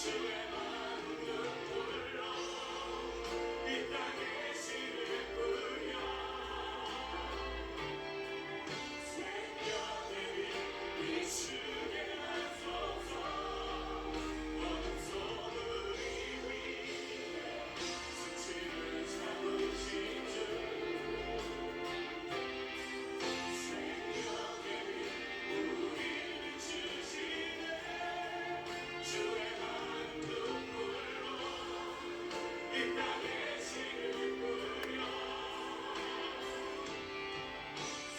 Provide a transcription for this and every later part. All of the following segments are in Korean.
주의 만국 불러 이 땅에 씨를 뿌려 생명의 빛 비추게 하소서. 어둠 속을 위해 수치를 참으신 주 생명의 빛 우리를 비추시네. 주의 만국 불러 이 땅에 씨를 뿌려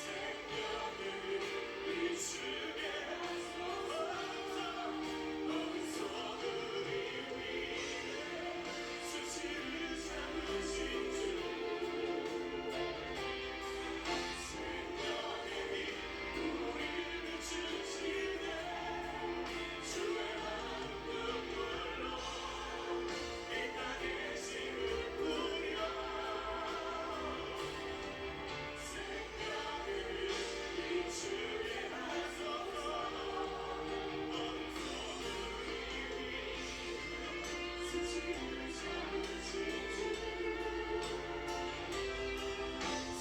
생명의 빛 비추게 하소서. 어둠 속을 위해 수치를 참으신 주 생명의 빛 우리를 비추시네. 주의 만국 불러 이 땅에 씨를 뿌려 생명의 빛 비추게 하소서. 어둠 속을 위해 수치를 참으신 주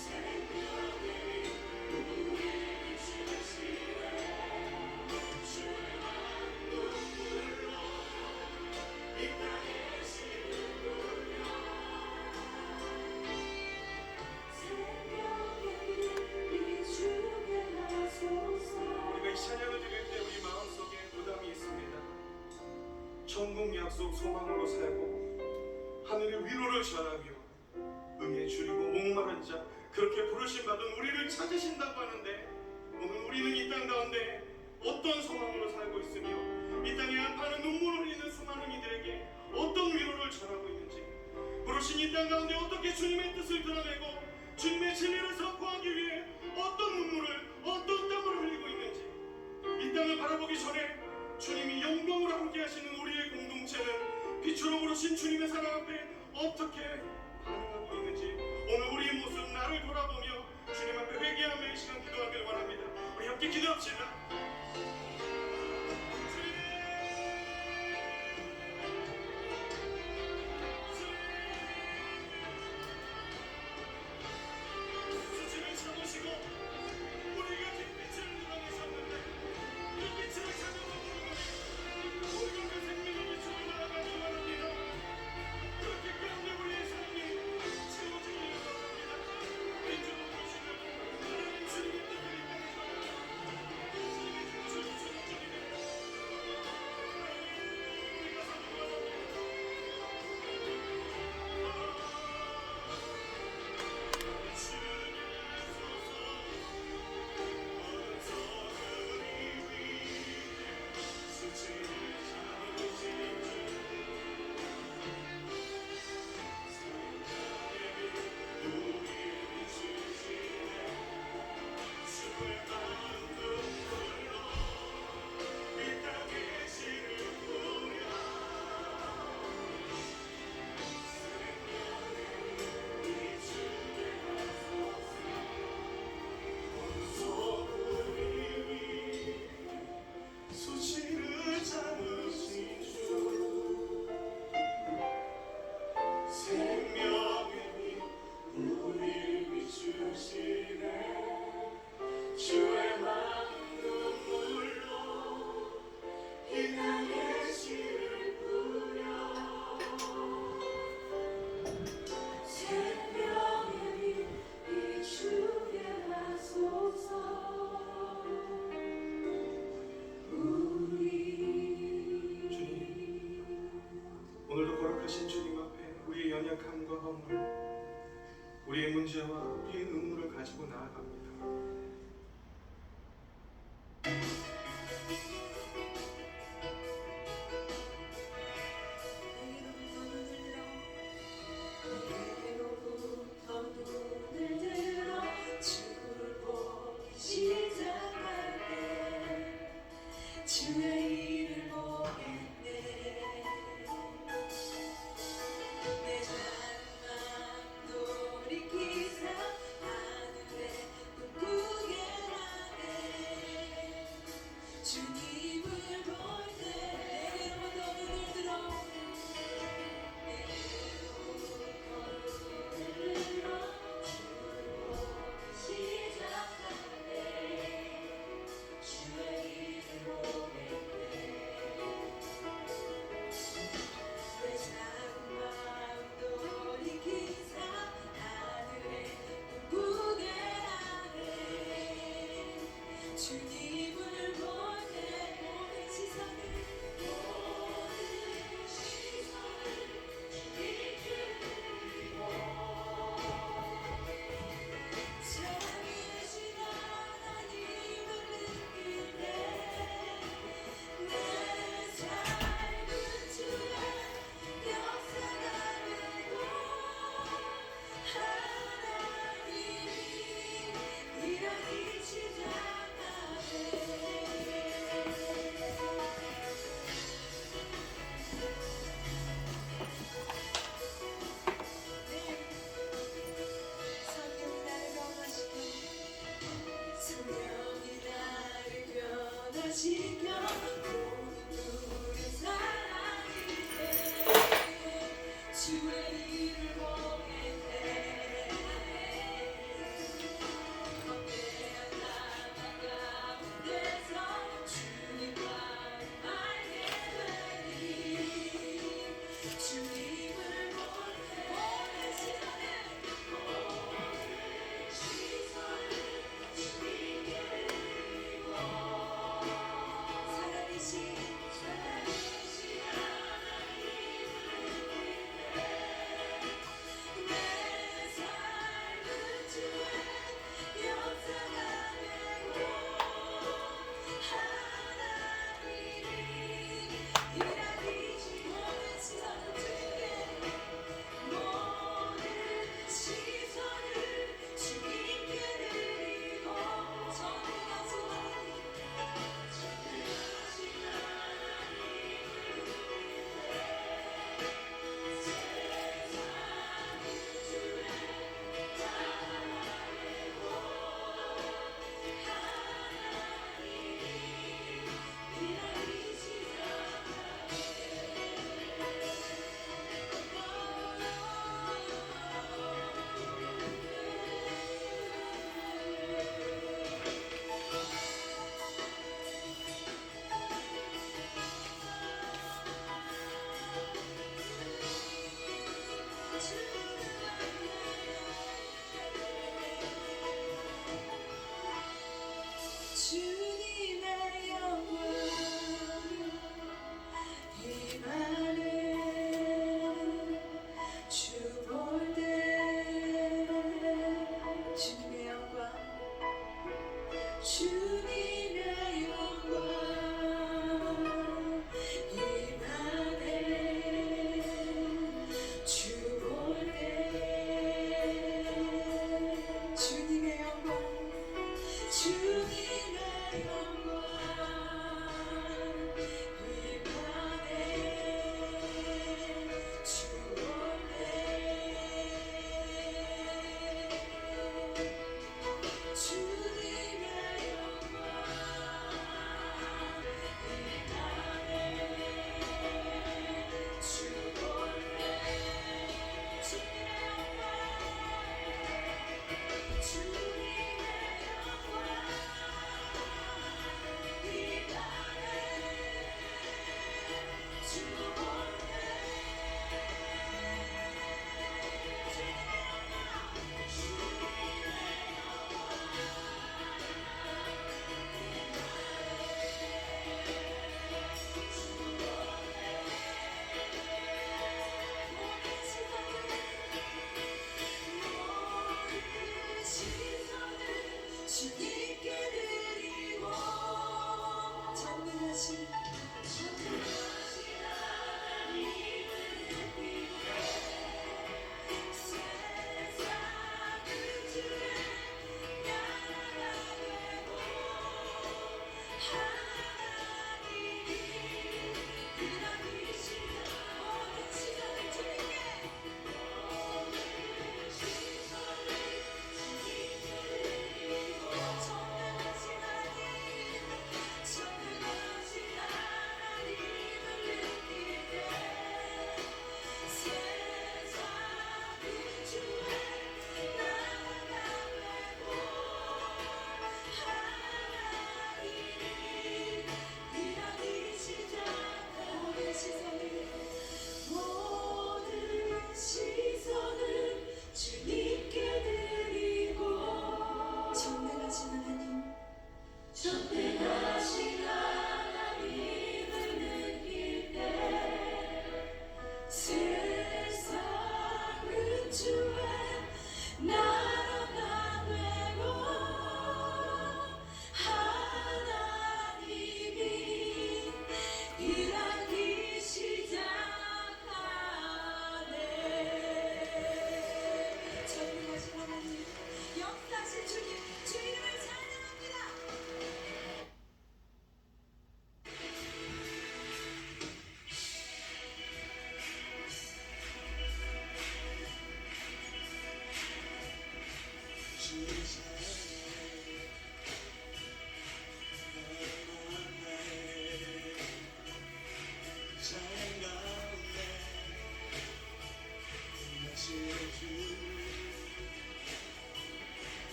생명의 빛 우리를 비추시네. 주의 만국 불러 이 땅에 씨를 뿌려 생명의 빛 비추게 하소서. 우리가 이 찬양을 드릴 때 우리 마음속에 부담이 있습니다. 천국 약속 소망으로 살고 하늘의 위로를 전하며 응애 줄이고 목마른 자 그렇게 부르심 받은 우리를 찾으신다고 하는데 오늘 우리는 이 땅 가운데 어떤 소망으로 살고 있으며 이 땅에 아파하는 눈물을 흘리는 수많은 이들에게 어떤 위로를 전하고 있는지 부르신 이 땅 가운데 어떻게 주님의 뜻을 드러내고 주님의 진리를 선포하기 위해 어떤 눈물을 어떤 땀을 흘리고 있는지 이 땅을 바라보기 전에 주님이 영광으로 함께 하시는 우리의 공동체는 빛으로 부르신 주님의 사랑 앞에 어떻게 반응하고 있는지 오늘 우리의 모습 나를 돌아보며 주님 앞에 회개하며 이 시간 기도하길 원합니다. 우리 함께 기도합시다. 수치를 참으시고 우리가 빛을 드러내셨는데 그 빛을 찾아서 우리가 그 생명의 빛으로 나아가길 원합니다. 그렇게 가운데 우리의 삶이 채워지길 원합니다. 빛으로 보시는 하나님 주님의 뜻을 이끌어서 주님의 뜻을 주님의 우리가 사는 원합니다. 비추게 하소서. 어둠 속을 위해 수치를 참으신 주 생명의 빛 우리를 비추시네. 주의 만국 불러 이 땅에 씨를 뿌려 생명의 빛 비추게 하소서. 어둠 속을 위해 수치를 참으신 주 생명의 빛 우리를 비추시네. 주의 만국 불러 이 땅에 씨를 뿌려 생명의 빛 비추게 하소서. 주님, 오늘도 거룩하신 주님 앞에 우리의 연약함과 허물 우리의 문제와 우리의 의무를 가지고 나아갑니다. 내로부터 눈을 들어 주를 보기 시작할 때 주의 일을 보겠네. 내 잔망 돌이키사 하늘에 꿈꾸는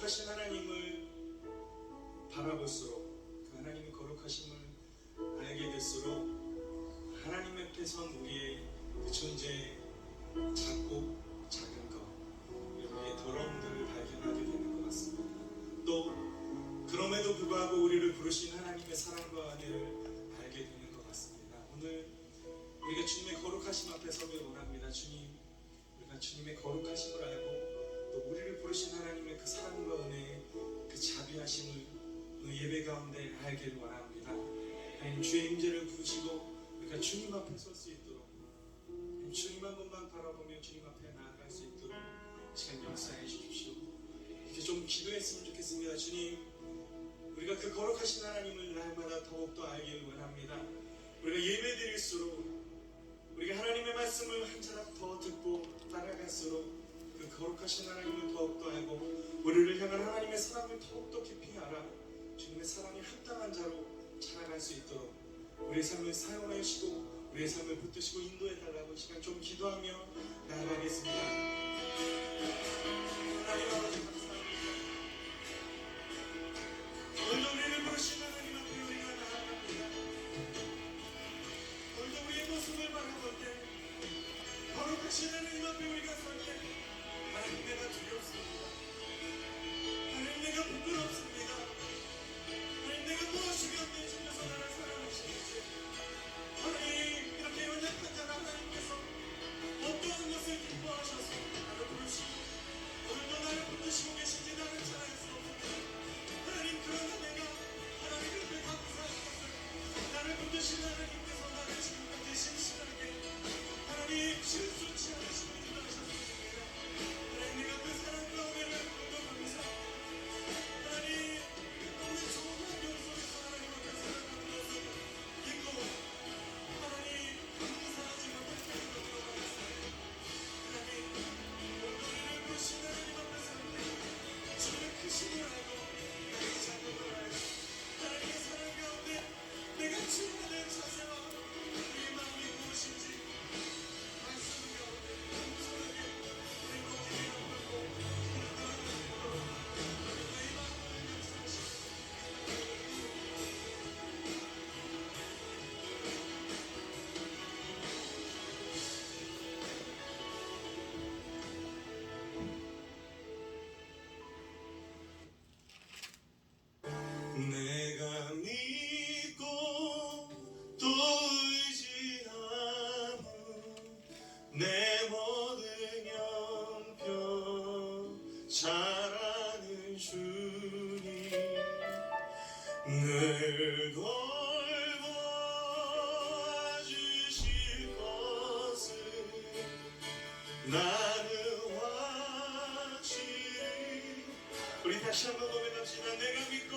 거룩하신 하나님을 바라볼수록 그 하나님의 거룩하심을 알게 될수록 하나님 앞에선 우리의 그 존재의 작고 작은 것, 우리의 더러움들을 발견하게 되는 것 같습니다. 또 그럼에도 불구하고 우리를 부르신 하나님의 사랑과 은혜를 알게 되는 것 같습니다. 오늘 우리가 주님의 거룩하심 앞에 서길 원합니다. 주님, 우리가 주님의 거룩하심을 알고 또 우리를 부르신 하나님의 그 사랑과 은혜의 그 자비하심을 오늘 예배 가운데 알기를 원합니다. 하나님 주의 임재를 부으시고 우리가 주님 앞에 설 수 있도록 주님 한 번만 바라보며 주님 앞에 나아갈 수 있도록 시간 역사해 주십시오. 이렇게 좀 기도했으면 좋겠습니다. 주님, 우리가 그 거룩하신 하나님을 날마다 더욱더 알기를 원합니다. 우리가 예배 드릴수록 우리가 하나님의 말씀을 한 자락 더 듣고 따라갈수록 그 거룩하신 하나님을 더욱더 알고 우리를 향한 하나님의 사랑을 더욱더 깊이 알아 주님의 사랑에 합당한 자로 자라갈 수 있도록 우리의 삶을 사용하여 주시고 우리의 삶을 붙드시고 인도해 달라고 시간 좀 기도하며 나아가겠습니다. 하나님 아버지 감사합니다. 오늘도 우리를 부르신 하나님 앞에 우리가 나아갑니다. 오늘도 우리의 모습을 바라볼 때 거룩하신 하나님 앞에 우리가 설 때 하나님 내가 두렵습니다. 하나님 내가 부끄럽습니다. 하나님 내가 무엇이었는지 주셔서 나를 사랑하시는지 하나님 이렇게 연약한 자라 하나님께서 어떤 것을 기뻐하셔서 나를 부르시고 오늘도 나를 붙드시고 계신지 나를 잘 알 수 없습니다. 하나님 그러나 내가 하나님 앞에 감사한 것을 나를 붙드신 하나님께서 나를 지금까지 신실하게 하나님 실수치 않으시고 인도하셨습니다. 하나님 내가 그 사랑과 은혜를 모두 감사합니다. 하나님 오늘 좋은 환경 속에서 하나님 앞에 살아가는 것을 믿고 하나님 감사하지 못할 때도 돌아가겠습니다. 하나님 오늘 우리를 부르신 하나님 앞에 설 때 주님의 크심을 알고 나의 작음을 알고 하나님의 사랑 가운데 내가 주님의 자세와 우리의 마음이 무엇인지 말씀 가운데 겸손하게 우리 고기를 엎고 나의 마음을 역사하시고 내가 믿고 또 의지하는 내 모든 형편 잘 아는 주님 늘 돌봐주실 것을 나는 확실히 우리 다시 한번 고백합시다. 내가 믿고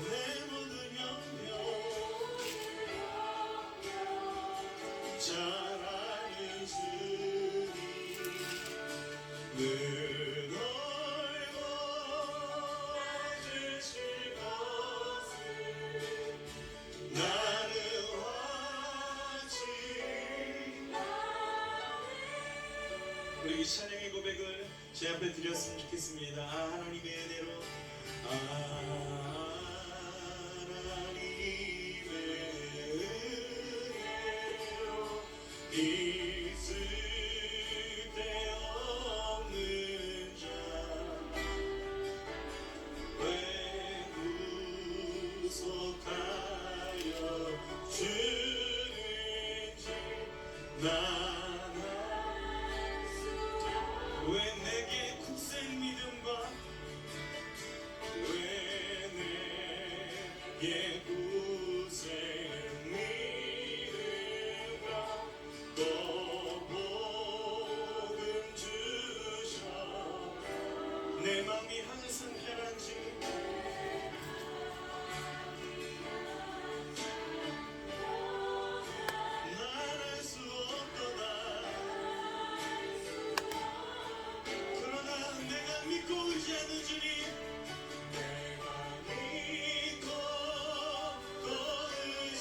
내 모든 영역 잘 아는 주님 늘 돌봐주실 것을 나는 확실히 우리 이 찬양의 고백을 제 앞에 드렸으면 좋겠습니다. 하나님의 은혜로 하나님의 은혜로 있을 데 없는 자 왜 구속하여 주는지 난 왜 내게 굳센 믿음과 왜 내게 굳센 믿음과 또 복음 주셔 내 맘이 항상 편한지 난 알 수 없도다. 그러나 내가 믿고 의지하는 주님 내가 믿고 또 의지하는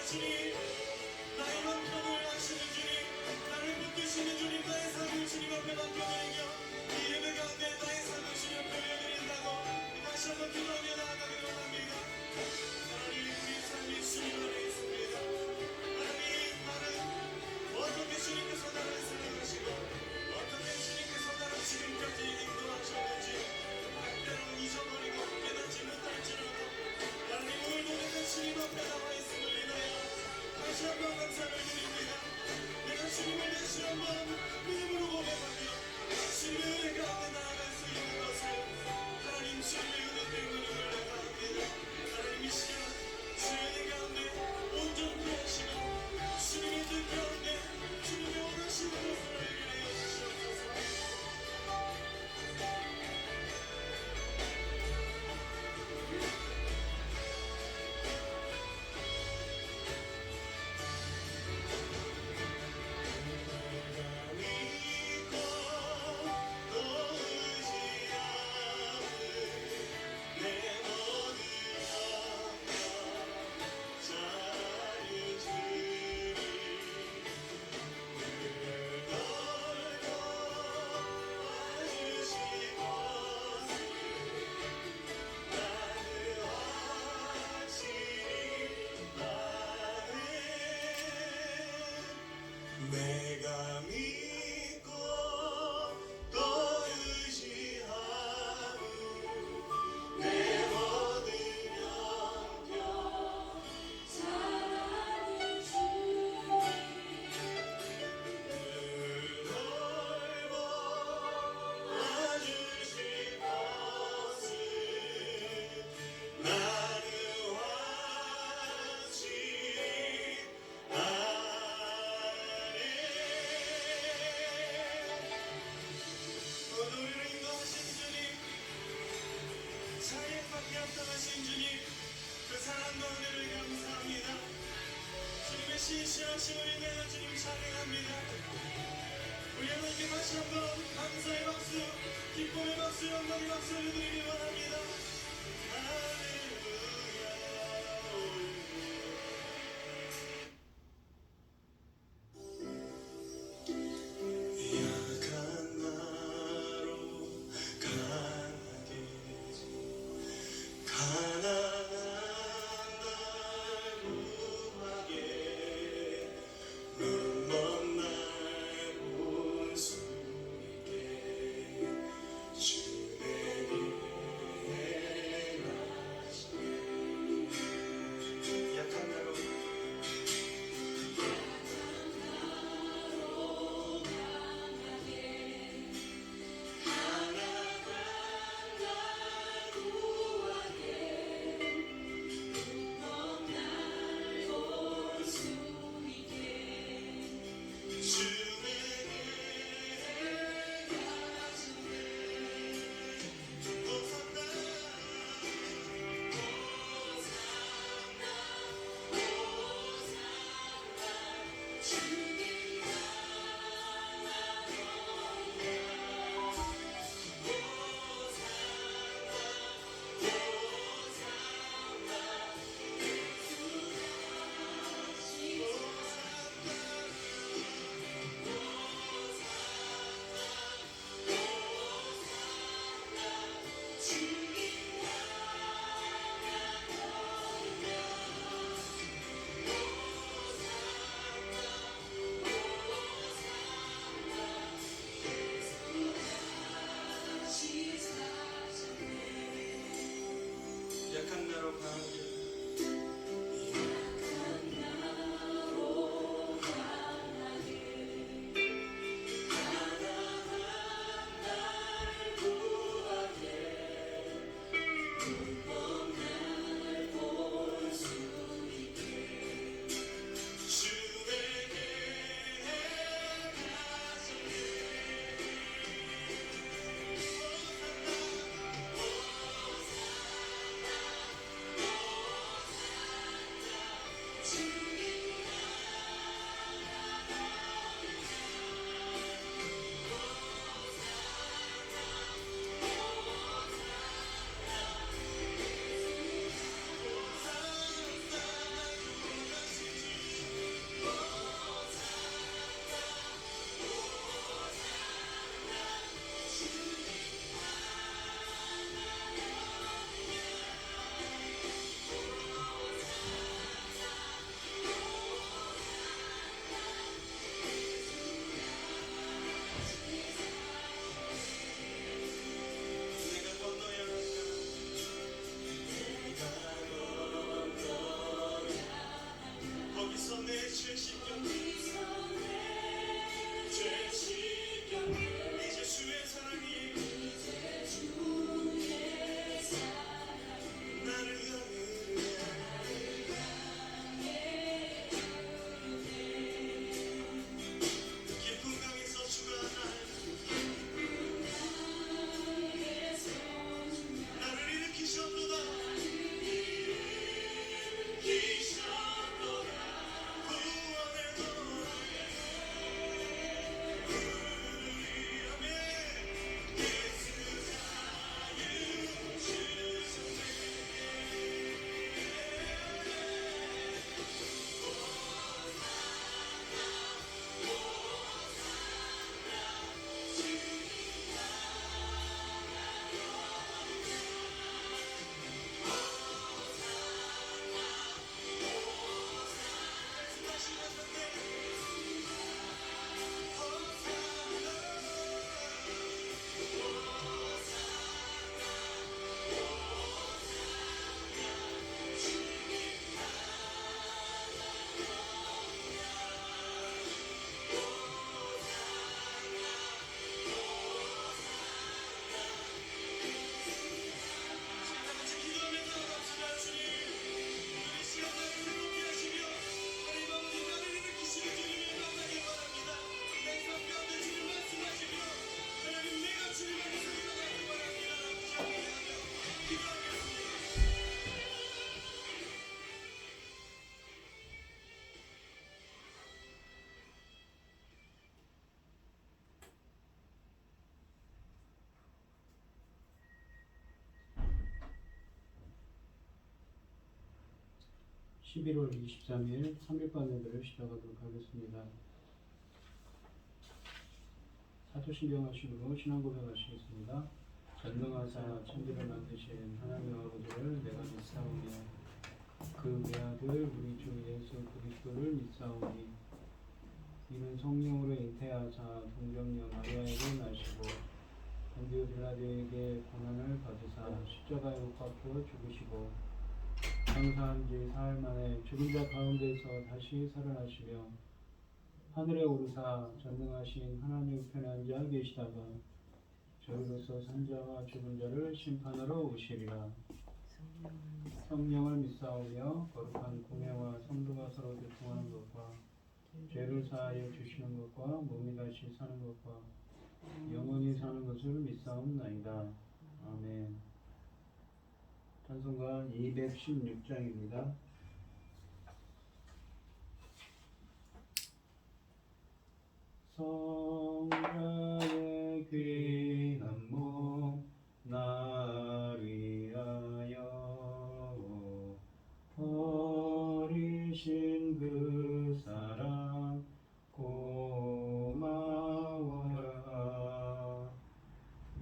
주님, 나의 형편을 아시는 주님, 나를 붙드시는 주님, 나의 삶을 주님 앞에 맡겨드리며 이 예배 가운데 나의 삶을 주님 앞에 올려드린다고 다시 한번 기도하며 나아가기를 원합니다. 하나님, 우리 삶이 주님 안에 있습니다. 하나님, 나는 어떻게 주님께서 나를 사랑하시고 어떻게 주님께서 나를 지금까지 인도하셨는지 때로는 잊어버리고 깨닫지 못할지라도 하나님, 오늘도 내가 주님 앞에 나와 있음을 인하여 다시 한번 감사를 드립니다. 내가 주님을 다시 한번 믿음으로 고백하며 주님의 은혜 가운데 나아갈 수 있는 것을 하나님, 주님의 은혜 때문임을 내가 압니다. 하나님, 이 시간 주의 은혜 가운데 온전히 하시고 주님의 뜻 가운데 주님의 원하시는 것을 알게 하여 주시옵소서. 내가 믿고 또 의지하는 내 모든 영역 사랑이 주님 늘 돌보아주실 것을 나는 확실히 오늘 우리를 인도하신 주님, 자유밖에 합당하신 주님, 그 사랑과 은혜를 감사합니다. 주님의 신실하심을 인하여 주님 찬양합니다. 우리 하나님께 다시 한번 감사의 박수, 기쁨의 박수, 영광의 박수를 드리기 원합니다. 할렐루야. 약한 나로 강하게 가난한 날 구하게 눈먼 날 볼 수 있게 주 내게 나시게 약한 나로 약한 나로 강하게 11월 23일 3일간 예배를 시작하도록 하겠습니다. 사도신경 하시고 신앙 고백하시겠습니다. 전능하사 천지를 만드신 하나님 아버지를 내가 믿사오며 그 외아들 우리 주 예수 그리스도를 믿사오니 이는 성령으로 잉태하사 동정녀 마리아에게 나시고 본디오 빌라도에게 고난을 받으사 십자가에 못 박혀 죽으시고 장사한 지 사흘 만에 죽은 자 가운데서 다시 살아나시며 하늘에 오르사 전능하신 하나님 우편에 앉아 계시다가 저희로서 산자와 죽은 자를 심판하러 오시리라. 성령을 믿사오며 거룩한 공회와 성도가 서로 교통하는 것과 죄를 사하여 주시는 것과 몸이 다시 사는 것과 영원히 사는 것을 믿사옵나이다. 아멘. 찬송가 216장입니다. 성자의 귀한 몸 나를 위하여 버리신 그 사랑 고마워라.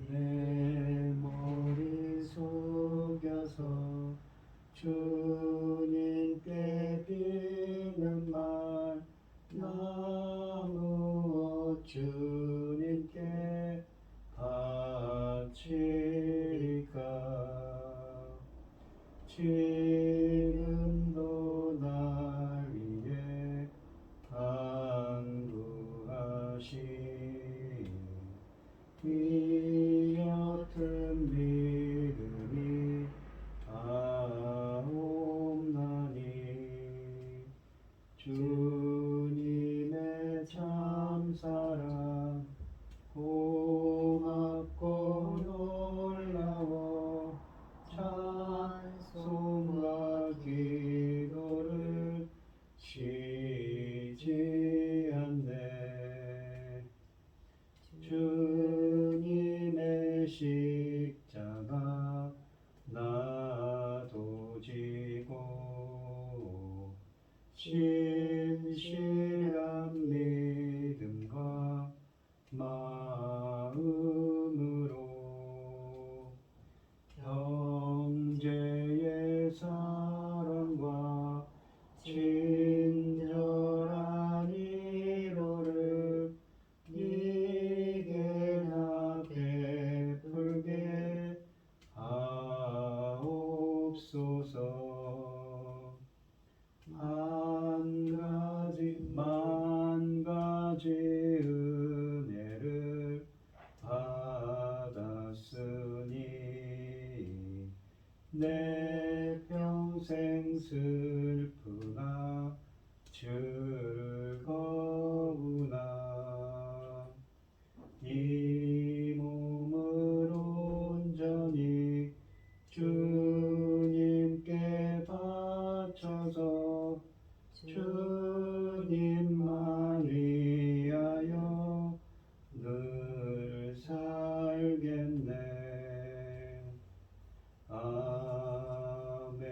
내 머리 숙여서 주님께 비는 말 나무 주님께 바치리까. 지금도 날 위해 간구하신 이 옅은 믿음이 아옵나니 주님의 참사랑 고맙고 놀라워 찬송과 기도를 쉬지 않네. 주님의 십자가 나도 지고 신실한 믿음과 마음으로 형제의 사랑과 친절한 위로를 네게나 베풀게 하옵소서. 만 가지 은혜를 받았으니 내 평생 슬프나 즐거우나 이 몸을 온전히 주님께 바쳐서 주님만 위하여 늘 살겠네. 아멘.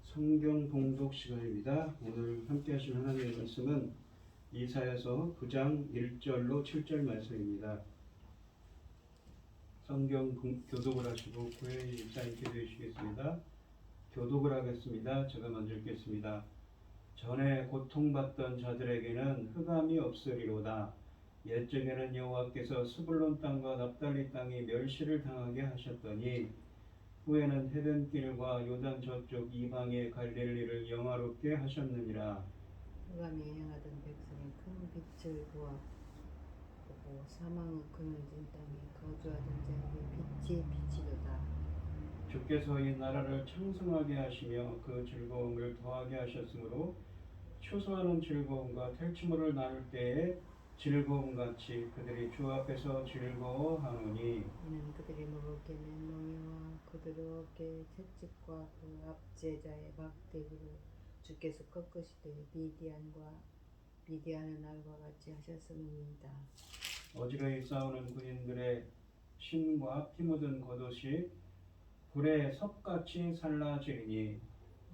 성경 봉독 시간입니다. 오늘 함께 하신 하나님의 말씀은 이사야서 9장 1절로 7절 말씀입니다. 성경 교독을 하시고 구혜의 입사인 기도해 주시겠습니다. 교독을 하겠습니다. 제가 먼저 읽겠습니다. 전에 고통받던 자들에게는 흑암이 없으리로다. 옛적에는 여호와께서 스불론 땅과 납달리 땅이 멸시를 당하게 하셨더니 후에는 해변길과 요단 저쪽 이방의 갈릴리를 영화롭게 하셨느니라. 흑암에 행하던 백성이 큰 빛을 보고 사망의 그늘진 땅에 거주하던 자에게 빛이 비치도다. 주께서 이 나라를昌盛하게 하시며 그 즐거움을 더하게 하셨으므로 추수하는 즐거움과 탈취물을 나눌 때에 즐거움같이 그들이 주 앞에서 즐거워하노니 이는 그들이 먹을 게 맹목이와 그들의 어깨 채찍과 그 압제자의 막대기로 주께서 꺾으시되 미디안의 날과 같이 하셨음이니이다. 어지러이 싸우는 군인들의 신과 피 묻은 겉옷이 불에 섭같이 살라지리니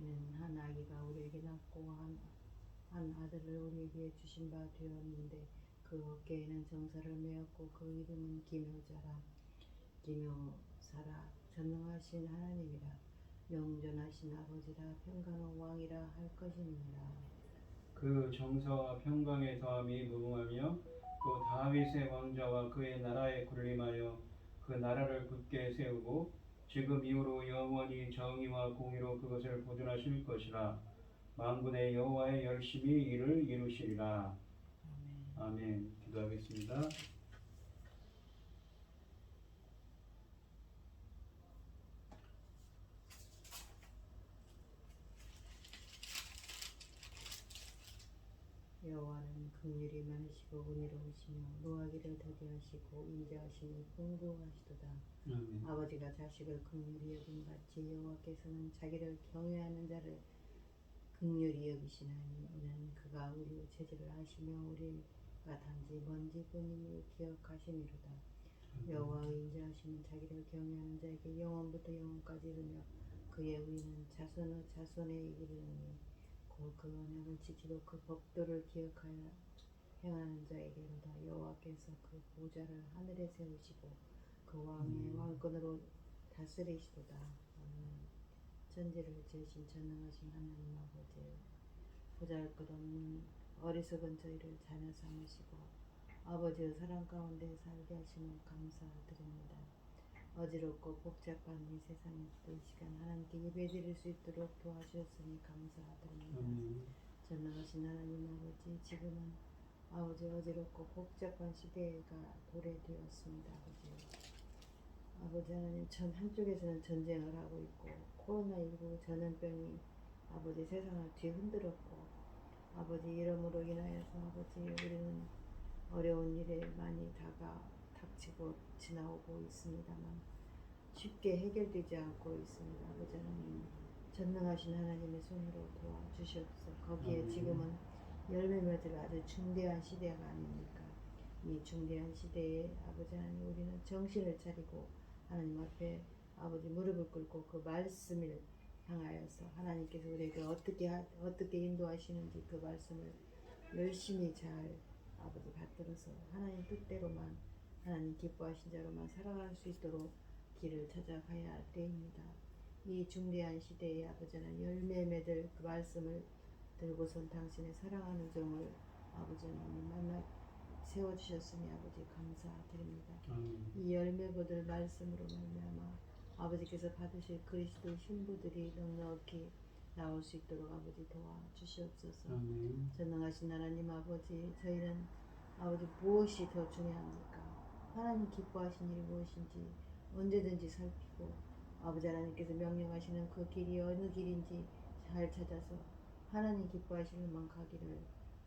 이는 한 아기가 우리에게 낳고 한 아들을 우리에게 주신 바 되었는데 그 어깨에는 정사를 메었고 그 이름은 기묘자라 기묘사라 전능하신 하나님이라 영존하신 아버지라 평강의 왕이라 할 것이니라. 그 정사와 평강의 더함이 무궁하며 또 다윗의 왕자와 그의 나라에 군림하여 그 나라를 굳게 세우고 지금 이후로 영원히 정의와 공의로 그것을 보존하실 것이라. 만군의 여호와의 열심히 이를 이루시리라. 아멘. 아멘. 기도하겠습니다. 여호와는 긍휼이 많으시고 은혜로우시며 노하기를 더디하시고 인자하심이 풍부하시도다. 아멘. 아버지가 자식을 긍휼히 여김 같이 여호와께서는 자기를 경외하는 자를 긍휼히 여기시나니 이는 그가 우리의 죄질을 아시며 우리가 단지 먼지뿐임을 기억하시미로다. 여호와의 인자하심은 자기를 경외하는 자에게 영원부터 영원까지 이르며 그의 의는 자손의 자손에 이르느니 곧 그 언약을 지키고 그 법도를 기억하여 행하는 자에게로다. 여호와께서 그 보좌를 하늘에 세우시고 그 왕의 왕권으로 다스리시도다. 천지를 지으신 전능하신 하나님 아버지, 보잘것없는 어리석은 저희를 자녀 삼으시고 아버지의 사랑 가운데 살게 하시는 감사드립니다. 어지럽고 복잡한 이 세상에서도 이 시간 하나님께 예배드릴 수 있도록 도와주셨으니 감사드립니다. 전능하신 하나님 아버지, 지금은 아버지 어지럽고 복잡한 시대가 도래되었습니다. 아버지 하나님, 한쪽에서는 전쟁을 하고 있고 코로나19 전염병이 아버지 세상을 뒤흔들었고 아버지 이러므로 인하여서 아버지 우리는 어려운 일에 많이 닥치고 지나오고 있습니다만 쉽게 해결되지 않고 있습니다. 아버지 하나님, 전능하신 하나님의 손으로 도와주시옵소서. 거기에 지금은 열매 맺을 아주 중대한 시대가 아닙니까? 이 중대한 시대에 아버지 하나님, 우리는 정신을 차리고 하나님 앞에 아버지 무릎을 꿇고 그 말씀을 향하여서 하나님께서 우리에게 어떻게 인도하시는지 그 말씀을 열심히 잘 아버지 받들어서 하나님 뜻대로만 하나님 기뻐하신 자로만 살아갈 수 있도록 길을 찾아가야 할 때입니다. 이 중대한 시대에 아버지 하나님, 열매 맺을 그 말씀을 들고선 당신의 사랑하는 종을 아버지 하나님 만나 세워주셨으니 아버지 감사드립니다. 이 열매 맺을 말씀으로 말미암아 아버지께서 받으실 그리스도의 신부들이 넉넉히 나올 수 있도록 아버지 도와주시옵소서. 전능하신 하나님 아버지, 저희는 아버지 무엇이 더 중요합니까? 하나님 기뻐하신 일이 무엇인지 언제든지 살피고 아버지 하나님께서 명령하시는 그 길이 어느 길인지 잘 찾아서 하나님 기뻐하시는 만 가기를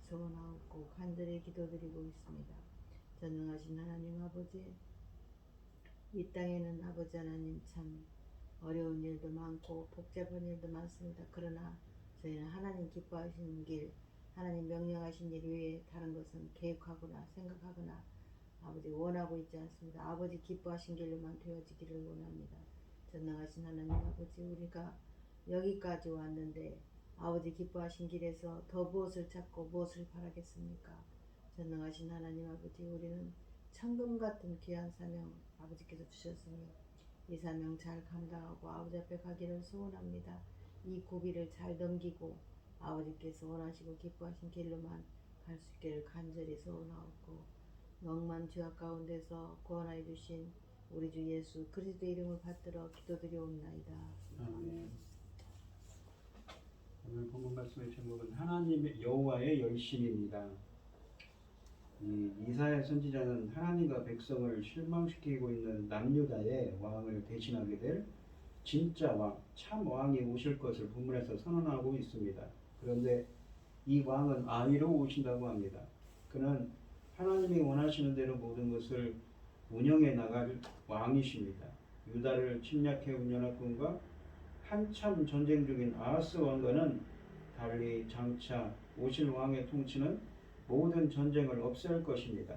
소원하고 간절히 기도드리고 있습니다. 전능하신 하나님 아버지, 이 땅에는 아버지 하나님 참 어려운 일도 많고 복잡한 일도 많습니다. 그러나 저희는 하나님 기뻐하시는 길, 하나님 명령하신 일 위에 다른 것은 계획하거나 생각하거나 아버지 원하고 있지 않습니다. 아버지 기뻐하신 길로만 되어지기를 원합니다. 전능하신 하나님 아버지, 우리가 여기까지 왔는데 아버지 기뻐하신 길에서 더 무엇을 찾고 무엇을 바라겠습니까? 전능하신 하나님 아버지, 우리는 천금 같은 귀한 사명 아버지께서 주셨으니 이 사명 잘 감당하고 아버지 앞에 가기를 소원합니다. 이 고비를 잘 넘기고 아버지께서 원하시고 기뻐하신 길로만 갈 수 있기를 간절히 소원하옵고 영만 죄악 가운데서 구원하여 주신 우리 주 예수 그리스도의 이름을 받들어 기도드리옵나이다. 아멘. 오늘 본문 말씀의 제목은 하나님의 여호와의 열심입니다. 이사야 선지자는 하나님과 백성을 실망시키고 있는 남유다의 왕을 대신하게 될 진짜 왕, 참 왕이 오실 것을 본문에서 선언하고 있습니다. 그런데 이 왕은 아위로 오신다고 합니다. 그는 하나님이 원하시는 대로 모든 것을 운영해 나갈 왕이십니다. 유다를 침략해 운영할 분과 한참 전쟁 중인 아하스 왕과는 달리 장차 오실 왕의 통치는 모든 전쟁을 없앨 것입니다.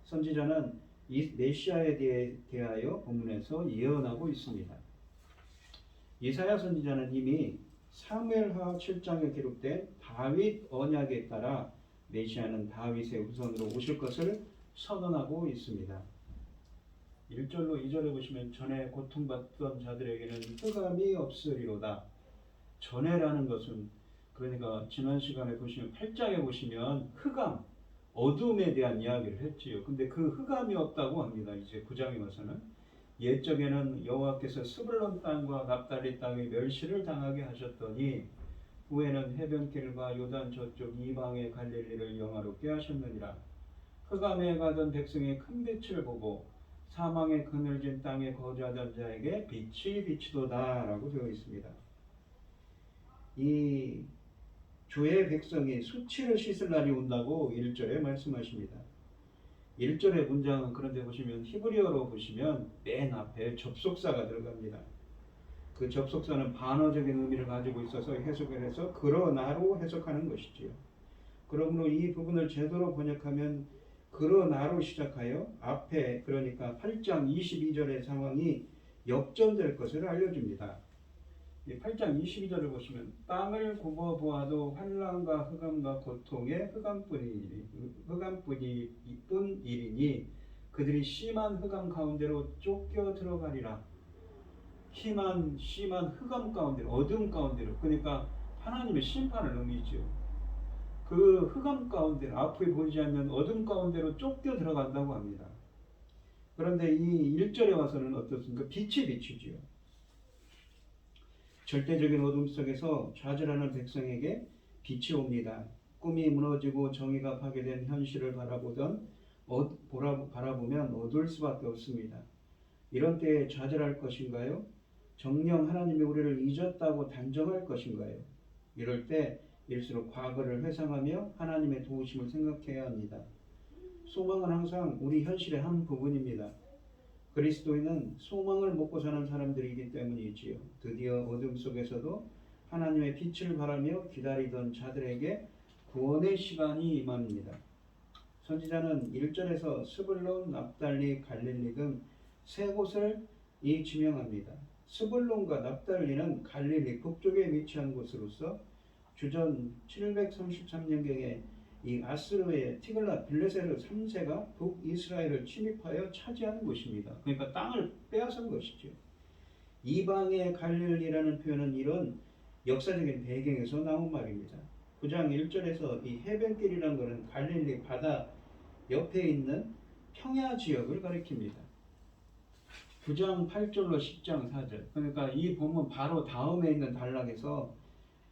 선지자는 이 메시아에 대하여 본문에서 예언하고 있습니다. 이사야 선지자는 이미 사무엘하 7장에 기록된 다윗 언약에 따라 메시아는 다윗의 후손으로 오실 것을 선언하고 있습니다. 1절로 2절에 보시면 전에 고통받던 자들에게는 흑암이 없으리로다. 전에라는 것은 그러니까 지난 시간에 보시면 8장에 보시면 흑암, 어둠에 대한 이야기를 했지요. 근데 그 흑암이 없다고 합니다. 이제 9장에 와서는 옛적에는 여호와께서 스불론 땅과 납달리 땅에 멸시를 당하게 하셨더니 후에는 해변길과 요단 저쪽 이방의 갈릴리를 영화롭게 하셨느니라. 흑암에 가던 백성의 큰 빛을 보고 사망의 그늘진 땅에 거주하던 자에게 빛이 비치도다 라고 되어 있습니다. 이 주의 백성이 수치를 씻을 날이 온다고 1절에 말씀하십니다. 1절의 문장은 그런데 보시면 히브리어로 보시면 맨 앞에 접속사가 들어갑니다. 그 접속사는 반어적인 의미를 가지고 있어서 해석을 해서 그러나로 해석하는 것이지요. 그러므로 이 부분을 제대로 번역하면 그러나로 시작하여 앞에 그러니까 8장 22절의 상황이 역전될 것을 알려줍니다. 8장 22절을 보시면 땅을 굽어 보아도 환난과 흑암과 고통의 흑암뿐이니 그들이 심한 흑암 가운데로 쫓겨 들어가리라. 심한 흑암 가운데로, 어두움 가운데로, 그러니까 하나님의 심판을 의미죠. 그 흑암 가운데로, 앞을 보이지 않는 어둠 가운데로 쫓겨 들어간다고 합니다. 그런데 이 1절에 와서는 어떻습니까? 빛이 비추지요. 절대적인 어둠 속에서 좌절하는 백성에게 빛이 옵니다. 꿈이 무너지고 정의가 파괴된 현실을 바라보면 어두울 수밖에 없습니다. 이런 때에 좌절할 것인가요? 정녕 하나님이 우리를 잊었다고 단정할 것인가요? 이럴 때 일수록 과거를 회상하며 하나님의 도우심을 생각해야 합니다. 소망은 항상 우리 현실의 한 부분입니다. 그리스도인은 소망을 먹고 사는 사람들이기 때문이지요. 드디어 어둠 속에서도 하나님의 빛을 바라며 기다리던 자들에게 구원의 시간이 임합니다. 선지자는 1절에서 스불론, 납달리, 갈릴리 등 세 곳을 지명합니다. 스불론과 납달리는 갈릴리 북쪽에 위치한 곳으로서 주전 733년경에 이 아스르의 티글라 빌레세르 3세가 북이스라엘을 침입하여 차지하는 곳입니다. 그러니까 땅을 빼앗은 것이죠. 이방의 갈릴리라는 표현은 이런 역사적인 배경에서 나온 말입니다. 9장 1절에서 이 해변길이라는 것은 갈릴리 바다 옆에 있는 평야 지역을 가리킵니다. 9장 8절로 10장 4절, 그러니까 이 본문 바로 다음에 있는 단락에서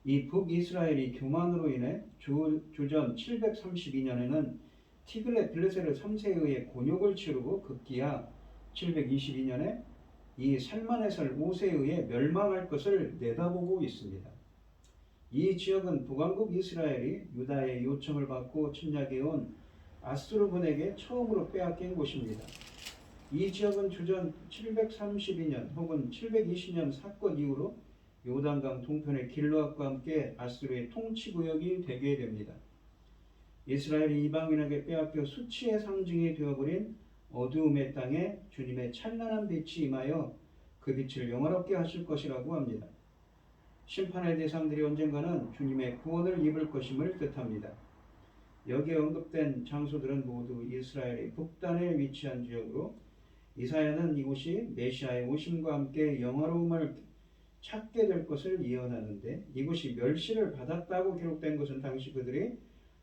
이 북이스라엘이 교만으로 인해 주전 732년에는 티글렛 빌레세르 3세에 의해 곤욕을 치르고 급기야 722년에 이 살마네살 5세에 의해 멸망할 것을 내다보고 있습니다. 이 지역은 북왕국 이스라엘이 유다의 요청을 받고 침략해온 아수르군에게 처음으로 빼앗긴 곳입니다. 이 지역은 주전 732년 혹은 720년 사건 이후로 요단강 동편의 길르앗과 함께 아수르의 통치구역이 되게 됩니다. 이스라엘이 이방인에게 빼앗겨 수치의 상징이 되어버린 어두움의 땅에 주님의 찬란한 빛이 임하여 그 빛을 영화롭게 하실 것이라고 합니다. 심판의 대상들이 언젠가는 주님의 구원을 입을 것임을 뜻합니다. 여기에 언급된 장소들은 모두 이스라엘의 북단에 위치한 지역으로 이사야는 이곳이 메시아의 오심과 함께 영화로움을 찾게 될 것을 예언하는데 이곳이 멸시를 받았다고 기록된 것은 당시 그들이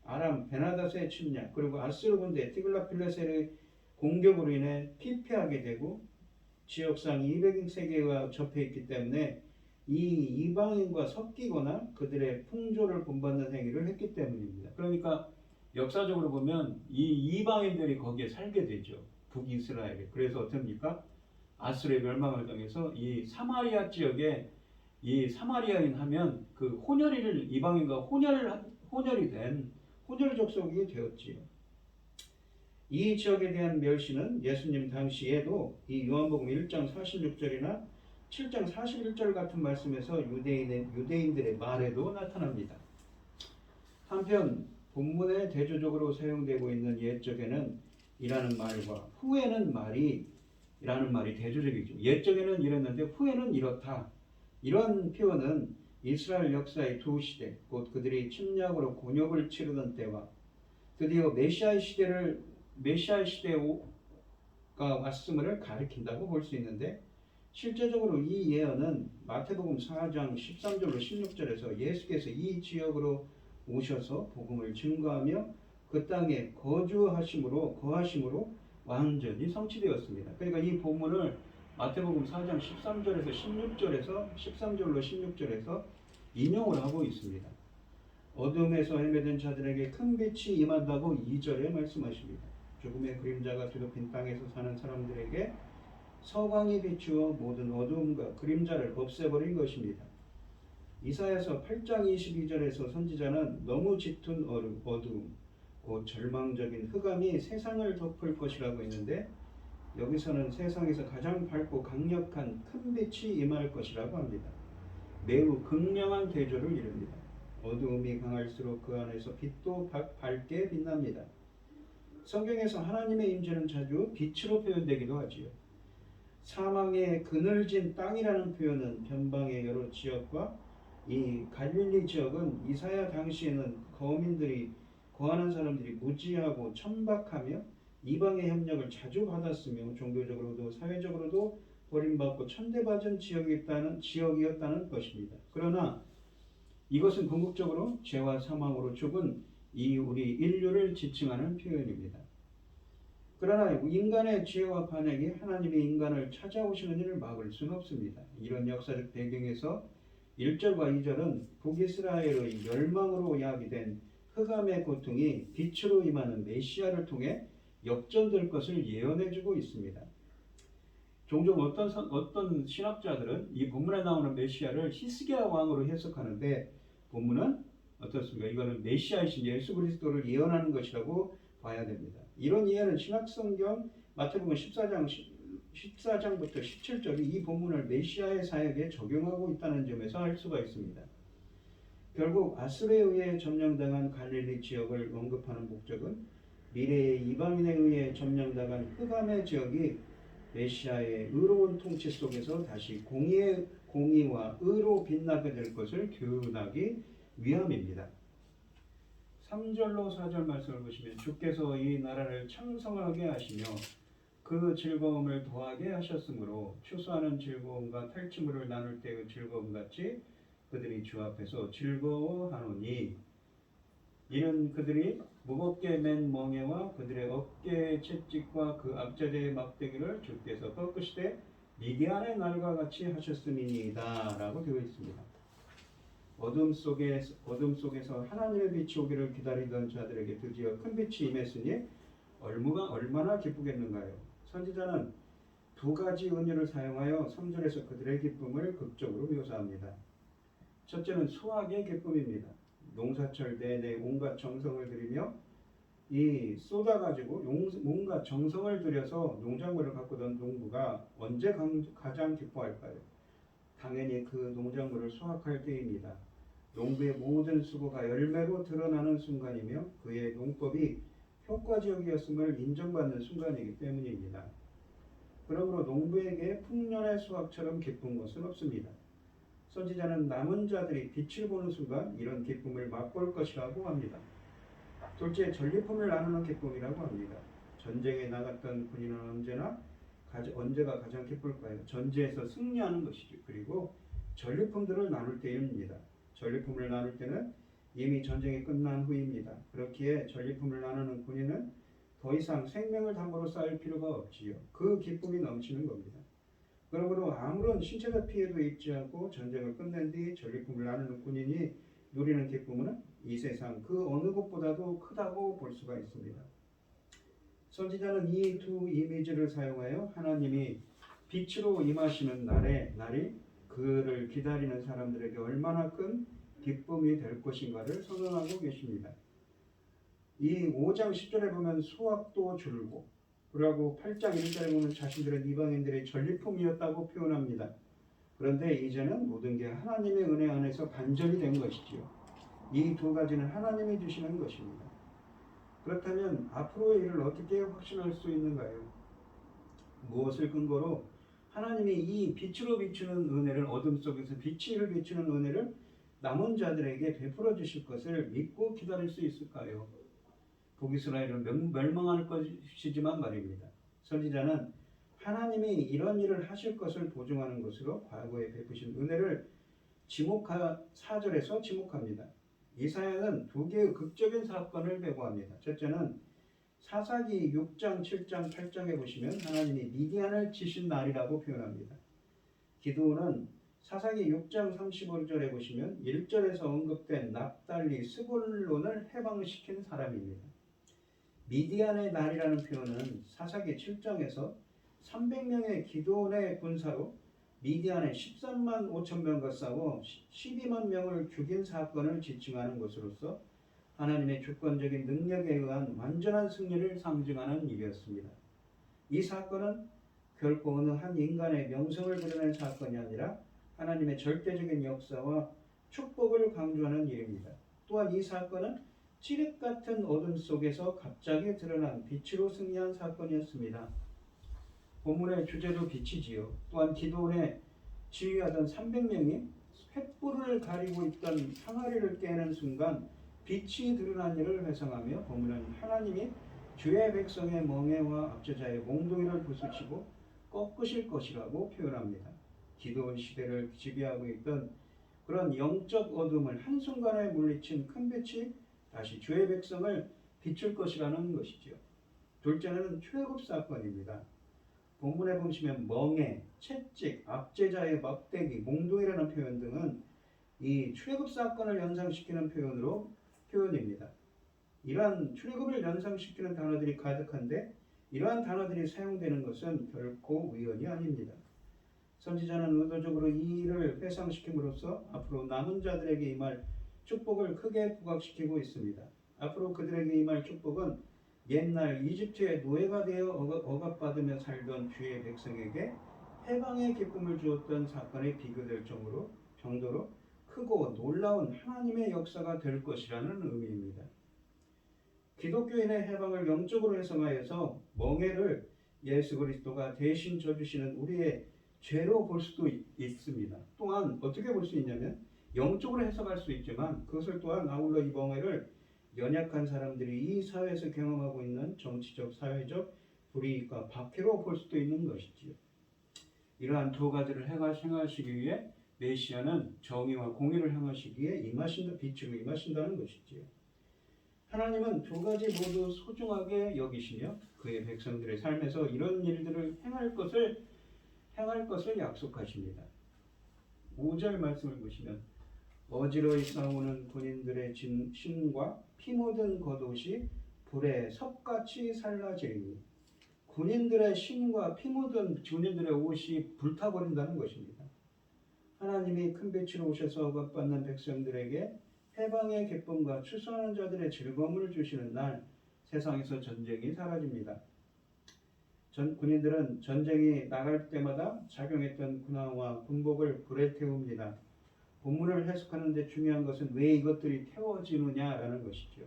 아람 베나닷의 침략 그리고 아스르 군대 티글라필레셀의 공격으로 인해 피폐하게 되고 지역상 200세기와 접해 있기 때문에 이 이방인과 섞이거나 그들의 풍조를 본받는 행위를 했기 때문입니다. 그러니까 역사적으로 보면 이 이방인들이 거기에 살게 되죠. 북이스라엘이. 그래서 어떻습니까? 아수르의 멸망을 당해서 이 사마리아 지역에 이 사마리아인 하면 그 혼혈이를 이방인과 혼혈이 된 혼혈 족속이 되었지요. 이 지역에 대한 멸시는 예수님 당시에도 이 요한복음 1장 46절이나 7장 41절 같은 말씀에서 유대인들의 말에도 나타납니다. 한편 본문에 대조적으로 사용되고 있는 옛적에는 이라는 말과 후에는 말이 이라는 말이 대조적이죠. 옛적에는 이랬는데 후에는 이렇다. 이런 표현은 이스라엘 역사의 두 시대, 곧 그들이 침략으로 곤욕을 치르던 때와 드디어 메시아의 시대가 왔음을 가리킨다고 볼 수 있는데, 실제적으로 이 예언은 마태복음 4장 13절로 16절에서 예수께서 이 지역으로 오셔서 복음을 증거하며 그 땅에 거하심으로 완전히 성취되었습니다. 그러니까 이 본문을 마태복음 4장 13절로 16절에서 인용을 하고 있습니다. 어둠에서 헤매던 자들에게 큰 빛이 임한다고 2절에 말씀하십니다. 죽음의 그림자가 뒤덮인 땅에서 사는 사람들에게 서광이 비추어 모든 어두움과 그림자를 없애버린 것입니다. 이사야서 8장 22절에서 선지자는 너무 짙은 어두움, 곧 절망적인 흑암이 세상을 덮을 것이라고 했는데, 여기서는 세상에서 가장 밝고 강력한 큰 빛이 임할 것이라고 합니다. 매우 극명한 대조를 이룹니다. 어두움이 강할수록 그 안에서 빛도 밝게 빛납니다. 성경에서 하나님의 임재는 자주 빛으로 표현되기도 하지요. 사망의 그늘진 땅이라는 표현은 변방의 여러 지역과 이 갈릴리 지역은 이사야 당시에는 거민들이 거하는 사람들이 무지하고 천박하며 이방의 협력을 자주 받았으며 종교적으로도 사회적으로도 버림받고 천대받은 지역이었다는 것입니다. 그러나 이것은 궁극적으로 죄와 사망으로 죽은 우리 인류를 지칭하는 표현입니다. 그러나 인간의 죄와 반역이 하나님의 인간을 찾아오시는 일을 막을 수는 없습니다. 이런 역사적 배경에서 1절과 2절은 북이스라엘의 멸망으로 야기된 흑암의 고통이 빛으로 임하는 메시아를 통해 역전될 것을 예언해주고 있습니다. 종종 어떤 신학자들은 이 본문에 나오는 메시아를 히스기야 왕으로 해석하는데, 본문은 어떻습니까? 이거는 메시아이신 예수 그리스도를 예언하는 것이라고 봐야 됩니다. 이런 이해는 신학성경 마태복음 14장부터 17절이 이 본문을 메시아의 사역에 적용하고 있다는 점에서 알 수가 있습니다. 결국 아수르에 의해 점령당한 갈릴리 지역을 언급하는 목적은 미래의 이방인에 의해 점령당한 흑암의 지역이 메시아의 의로운 통치 속에서 다시 공의와 의로 빛나게 될 것을 교훈하기 위함입니다. 3절로 4절 말씀을 보시면, 주께서 이 나라를 창성하게 하시며 그 즐거움을 더하게 하셨으므로 추수하는 즐거움과 탈취물을 나눌 때의 즐거움같이 그들이 주 앞에서 즐거워하노니, 이는 그들이 무겁게 맨 멍에와 그들의 어깨의 채찍과 그 앞자리의 막대기를 주께서 꺾으시되 미디안의 날과 같이 하셨음이니이다 라고 되어 있습니다. 어둠 속에서 하나님의 빛이 오기를 기다리던 자들에게 드디어 큰 빛이 임했으니 얼마나 기쁘겠는가요. 선지자는 두 가지 은유를 사용하여 3절에서 그들의 기쁨을 극적으로 묘사합니다. 첫째는 수확의 기쁨입니다. 농사철 내내 온갖 정성을 들이며 쏟아가지고 온갖 정성을 들여서 농작물을 가꾸던 농부가 언제 가장 기뻐할까요? 당연히 그 농작물을 수확할 때입니다. 농부의 모든 수고가 열매로 드러나는 순간이며 그의 농법이 효과적이었음을 인정받는 순간이기 때문입니다. 그러므로 농부에게 풍년의 수확처럼 기쁜 것은 없습니다. 선지자는 남은 자들이 빛을 보는 순간 이런 기쁨을 맛볼 것이라고 합니다. 둘째, 전리품을 나누는 기쁨이라고 합니다. 전쟁에 나갔던 군인은 언제가 가장 기쁠까요? 전쟁에서 승리하는 것이죠. 그리고 전리품들을 나눌 때입니다. 전리품을 나눌 때는 이미 전쟁이 끝난 후입니다. 그렇기에 전리품을 나누는 군인은 더 이상 생명을 담보로 쌓을 필요가 없지요. 그 기쁨이 넘치는 겁니다. 그러므로 아무런 신체적 피해도 입지 않고 전쟁을 끝낸 뒤 전리품을 나누는 군인이 누리는 기쁨은 이 세상 그 어느 것보다도 크다고 볼 수가 있습니다. 선지자는 이 두 이미지를 사용하여 하나님이 빛으로 임하시는 날이 그를 기다리는 사람들에게 얼마나 큰 기쁨이 될 것인가를 선언하고 계십니다. 이 5장 10절에 보면 수확도 줄고, 그리고 8장 1절에 보면 자신들은 이방인들의 전리품이었다고 표현합니다. 그런데 이제는 모든 게 하나님의 은혜 안에서 반전이 된 것이지요. 이 두 가지는 하나님이 주시는 것입니다. 그렇다면 앞으로의 일을 어떻게 확신할 수 있는가요? 무엇을 근거로 하나님이 이 빛으로 비추는 은혜를, 어둠 속에서 빛을 비추는 은혜를 남은 자들에게 베풀어 주실 것을 믿고 기다릴 수 있을까요? 북이스라엘은 멸망할 것이지만 말입니다. 선지자는 하나님이 이런 일을 하실 것을 보증하는 것으로 과거에 베푸신 은혜를 4절에서 지목합니다. 이사야는 두 개의 극적인 사건을 배고합니다. 첫째는 사사기 6장, 7장, 8장에 보시면 하나님이 미디안을 치신 날이라고 표현합니다. 기드온은 사사기 6장 35절에 보시면 1절에서 언급된 납달리 스불론을 해방시킨 사람입니다. 미디안의 날이라는 표현은 사사기 7장에서 300명의 기드온의 군사로 미디안의 13만 5천 명과 싸워 12만 명을 죽인 사건을 지칭하는 것으로서 하나님의 주권적인 능력에 의한 완전한 승리를 상징하는 일이었습니다. 이 사건은 결코 어느 한 인간의 명성을 드러낸 사건이 아니라 하나님의 절대적인 역사와 축복을 강조하는 일입니다. 또한 이 사건은 칠흑 같은 어둠 속에서 갑자기 드러난 빛으로 승리한 사건이었습니다. 본문의 주제도 빛이지요. 또한 기드온의 지휘하던 300명이 횃불을 가리고 있던 항아리를 깨는 순간 빛이 드러난 일을 회상하며 본문은 하나님이 주의 백성의 멍에와 압제자의 몽둥이를 부수시고 꺾으실 것이라고 표현합니다. 기드온 시대를 지배하고 있던 그런 영적 어둠을 한순간에 물리친 큰 빛이 다시 주의 백성을 비출 것이라는 것이죠. 둘째는 출애굽 사건입니다. 본문에 보시면 멍에, 채찍, 압제자의 막대기, 몽둥이라는 표현 등은 이 출애굽 사건을 연상시키는 표현입니다. 이러한 출애굽을 연상시키는 단어들이 가득한데 이러한 단어들이 사용되는 것은 결코 우연이 아닙니다. 선지자는 의도적으로 이 일을 회상시킴으로써 앞으로 남은 자들에게 임할 축복을 크게 부각시키고 있습니다. 앞으로 그들에게 임할 축복은 옛날 이집트의 노예가 되어 억압받으며 살던 주의 백성에게 해방의 기쁨을 주었던 사건에 비교될 정도로 크고 놀라운 하나님의 역사가 될 것이라는 의미입니다. 기독교인의 해방을 영적으로 해석하여서 멍에를 예수 그리스도가 대신 져주시는 우리의 죄로 볼 수도 있습니다. 또한 어떻게 볼 수 있냐면 영적으로 해석할 수 있지만 그것을 또한 아울러 이 멍에를 연약한 사람들이 이 사회에서 경험하고 있는 정치적, 사회적 불이익과 박해로 볼 수도 있는 것이지요. 이러한 두 가지를 행하시기 위해 메시아는 정의와 공의를 행하시기에 빛으로 임하신다는 것이지요. 하나님은 두 가지 모두 소중하게 여기시며 그의 백성들의 삶에서 이런 일들을 행할 것을 약속하십니다. 5절 말씀을 보시면 어지러이 싸우는 군인들의 신과 피 묻은 겉옷이 불에 섭같이 살라지리니 군인들의 신과 피 묻은 군인들의 옷이 불타버린다는 것입니다. 하나님이 큰 빛으로 오셔서 억압받는 백성들에게 해방의 기쁨과 추수하는 자들의 즐거움을 주시는 날 세상에서 전쟁이 사라집니다. 군인들은 전쟁이 나갈 때마다 착용했던 군화와 군복을 불에 태웁니다. 본문을 해석하는 데 중요한 것은 왜 이것들이 태워지느냐라는 것이죠.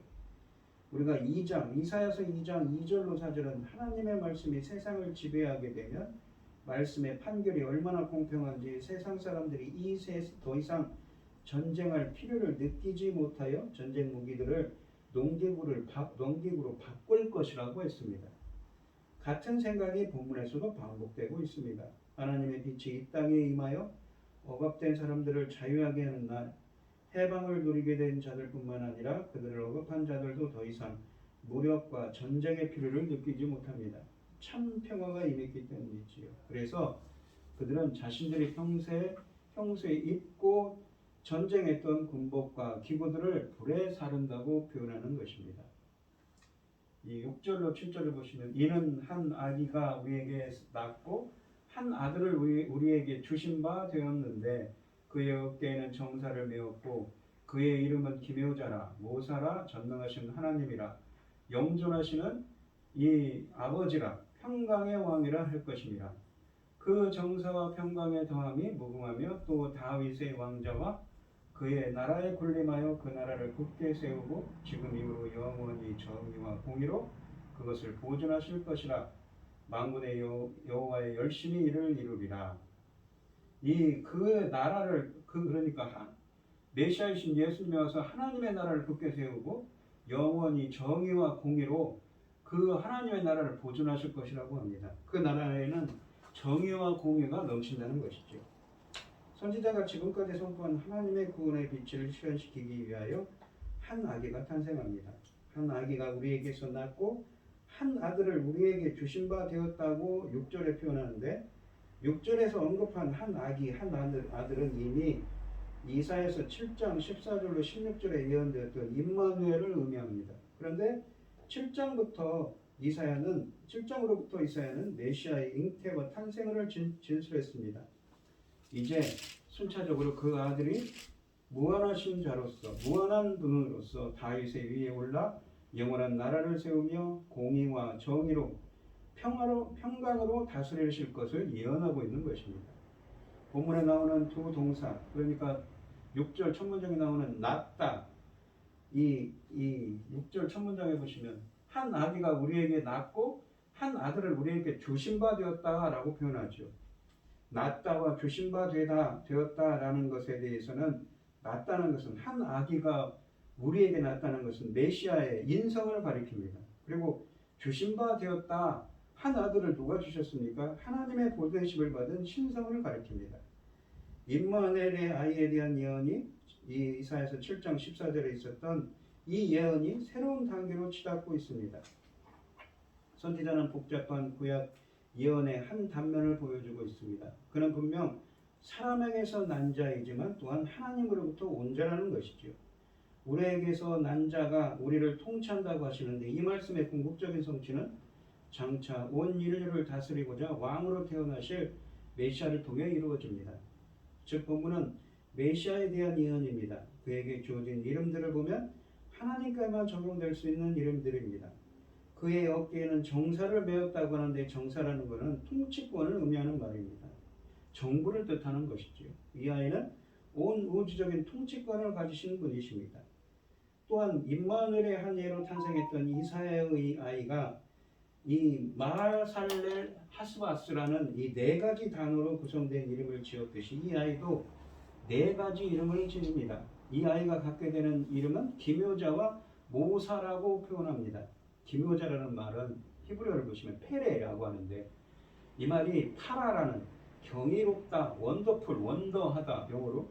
우리가 이사야서 2장 2절로 4절은 하나님의 말씀이 세상을 지배하게 되면 말씀의 판결이 얼마나 공평한지 세상 사람들이 더 이상 전쟁할 필요를 느끼지 못하여 전쟁 무기들을 농기구로 바꿀 것이라고 했습니다. 같은 생각이 본문에서도 반복되고 있습니다. 하나님의 빛이 이 땅에 임하여 억압된 사람들을 자유하게 하는 날, 해방을 누리게 된 자들뿐만 아니라 그들을 억압한 자들도 더 이상 무력과 전쟁의 필요를 느끼지 못합니다. 참 평화가 임했기 때문이지요. 그래서 그들은 자신들이 평소에 입고 전쟁했던 군복과 기구들을 불에 사른다고 표현하는 것입니다. 이 6절로 7절을 보시면 이는 한 아기가 우리에게 낳고 한 아들을 우리에게 주신 바 되었는데 그의 어깨에는 정사를 메었고 그의 이름은 기묘자라 모사라 전능하신 하나님이라 영존하시는 이 아버지라 평강의 왕이라 할 것입니다. 그 정사와 평강의 더함이 무궁하며 또 다윗의 왕자와 그의 나라에 군림하여 그 나라를 굳게 세우고 지금 이후로 영원히 정의와 공의로 그것을 보존하실 것이라. 만군의 여호와의 열심히 일을 이루리라. 이 그 나라를 그러니까 메시아이신 예수님이 와서 하나님의 나라를 굳게 세우고 영원히 정의와 공의로 그 하나님의 나라를 보존하실 것이라고 합니다. 그 나라에는 정의와 공의가 넘친다는 것이죠. 선지자가 지금까지 선포한 하나님의 구원의 빛을 실현시키기 위하여 한 아기가 탄생합니다. 한 아기가 우리에게서 낳고 한 아들을 우리에게 주신 바 되었다고 6절에 표현하는데 6절에서 언급한 한 아기, 한 아들은 이미 이사야서 7장 14절로 16절에 예언되었던 임마누엘을 의미합니다. 그런데 7장으로부터 이사야는 메시아의 잉태와 탄생을 진술했습니다. 이제 순차적으로 그 아들이 무한하신 자로서 무한한 분으로서 다윗의 위에 올라 영원한 나라를 세우며 공의와 정의로 평강으로 다스리실 것을 예언하고 있는 것입니다. 본문에 나오는 두 동사, 그러니까 6절 첫 문장에 나오는 낳다, 이 6절 첫 문장에 보시면 한 아기가 우리에게 낳고 한 아들을 우리에게 주신 바 되었다라고 표현하죠. 낳다와 주신 바 되었다라는 것에 대해서는 낳다는 것은 한 아기가 우리에게 낳다는 것은 메시아의 인성을 가리킵니다. 그리고 주신 바 되었다, 한 아들을 누가 주셨습니까? 하나님의 보존심을 받은 신성을 가리킵니다. 임마누엘의 아이에 대한 예언이 이 이사야서 7장 14절에 있었던 이 예언이 새로운 단계로 치닫고 있습니다. 선지자는 복잡한 구약 예언의 한 단면을 보여주고 있습니다. 그는 분명 사람에게서 난 자이지만 또한 하나님으로부터 온 자라는 것이죠. 우리에게서 난 자가 우리를 통치한다고 하시는데 이 말씀의 궁극적인 성취는 장차 온 인류를 다스리고자 왕으로 태어나실 메시아를 통해 이루어집니다. 즉 본문은 메시아에 대한 예언입니다. 그에게 주어진 이름들을 보면 하나님께만 적용될 수 있는 이름들입니다. 그의 어깨에는 정사를 메었다고 하는데 정사라는 것은 통치권을 의미하는 말입니다. 정부를 뜻하는 것이죠. 이 아이는 온 우주적인 통치권을 가지신 분이십니다. 또한 임마누엘의 한 예로 탄생했던 이사야의 아이가 이 마살렐 하스바스라는 이 네 가지 단어로 구성된 이름을 지었듯이 이 아이도 네 가지 이름을 지닙니다. 이 아이가 갖게 되는 이름은 기묘자와 모사라고 표현합니다. 기묘자라는 말은 히브리어를 보시면 페레라고 하는데 이 말이 파라라는 경이롭다, 원더풀, 원더하다 영어로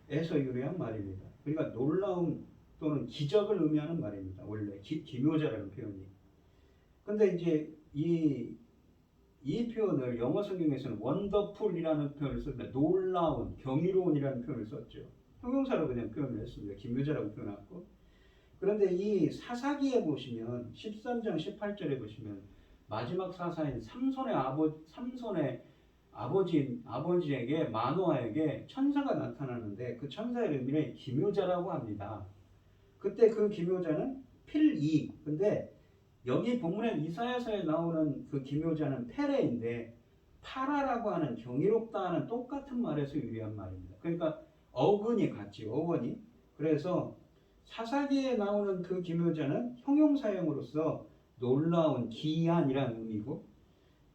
에서 유래한 말입니다. 그러니까 놀라움 또는 기적을 의미하는 말입니다. 원래 기묘자라는 표현이. 근데 이제 이 표현을 영어 성경에서는 원더풀이라는 표현을 썼는데 놀라운, 경이로운이라는 표현을 썼죠. 형용사로 그냥 표현을 했습니다. 기묘자라고 표현하고. 그런데 이 사사기에 보시면 13장 18절에 보시면 마지막 사사인 삼손의 아버지에게 마노아에게 천사가 나타나는데 그 천사의 의미는 기묘자라고 합니다. 그때 그 기묘자는 필이. 근데 여기 본문에 이사야서에 나오는 그 기묘자는 페레인데 파라라고 하는 경이롭다 하는 똑같은 말에서 유래한 말입니다. 그러니까 어근이 같지, 어원이. 그래서 사사기에 나오는 그 기묘자는 형용사형으로서 놀라운, 기이한이라는 의미고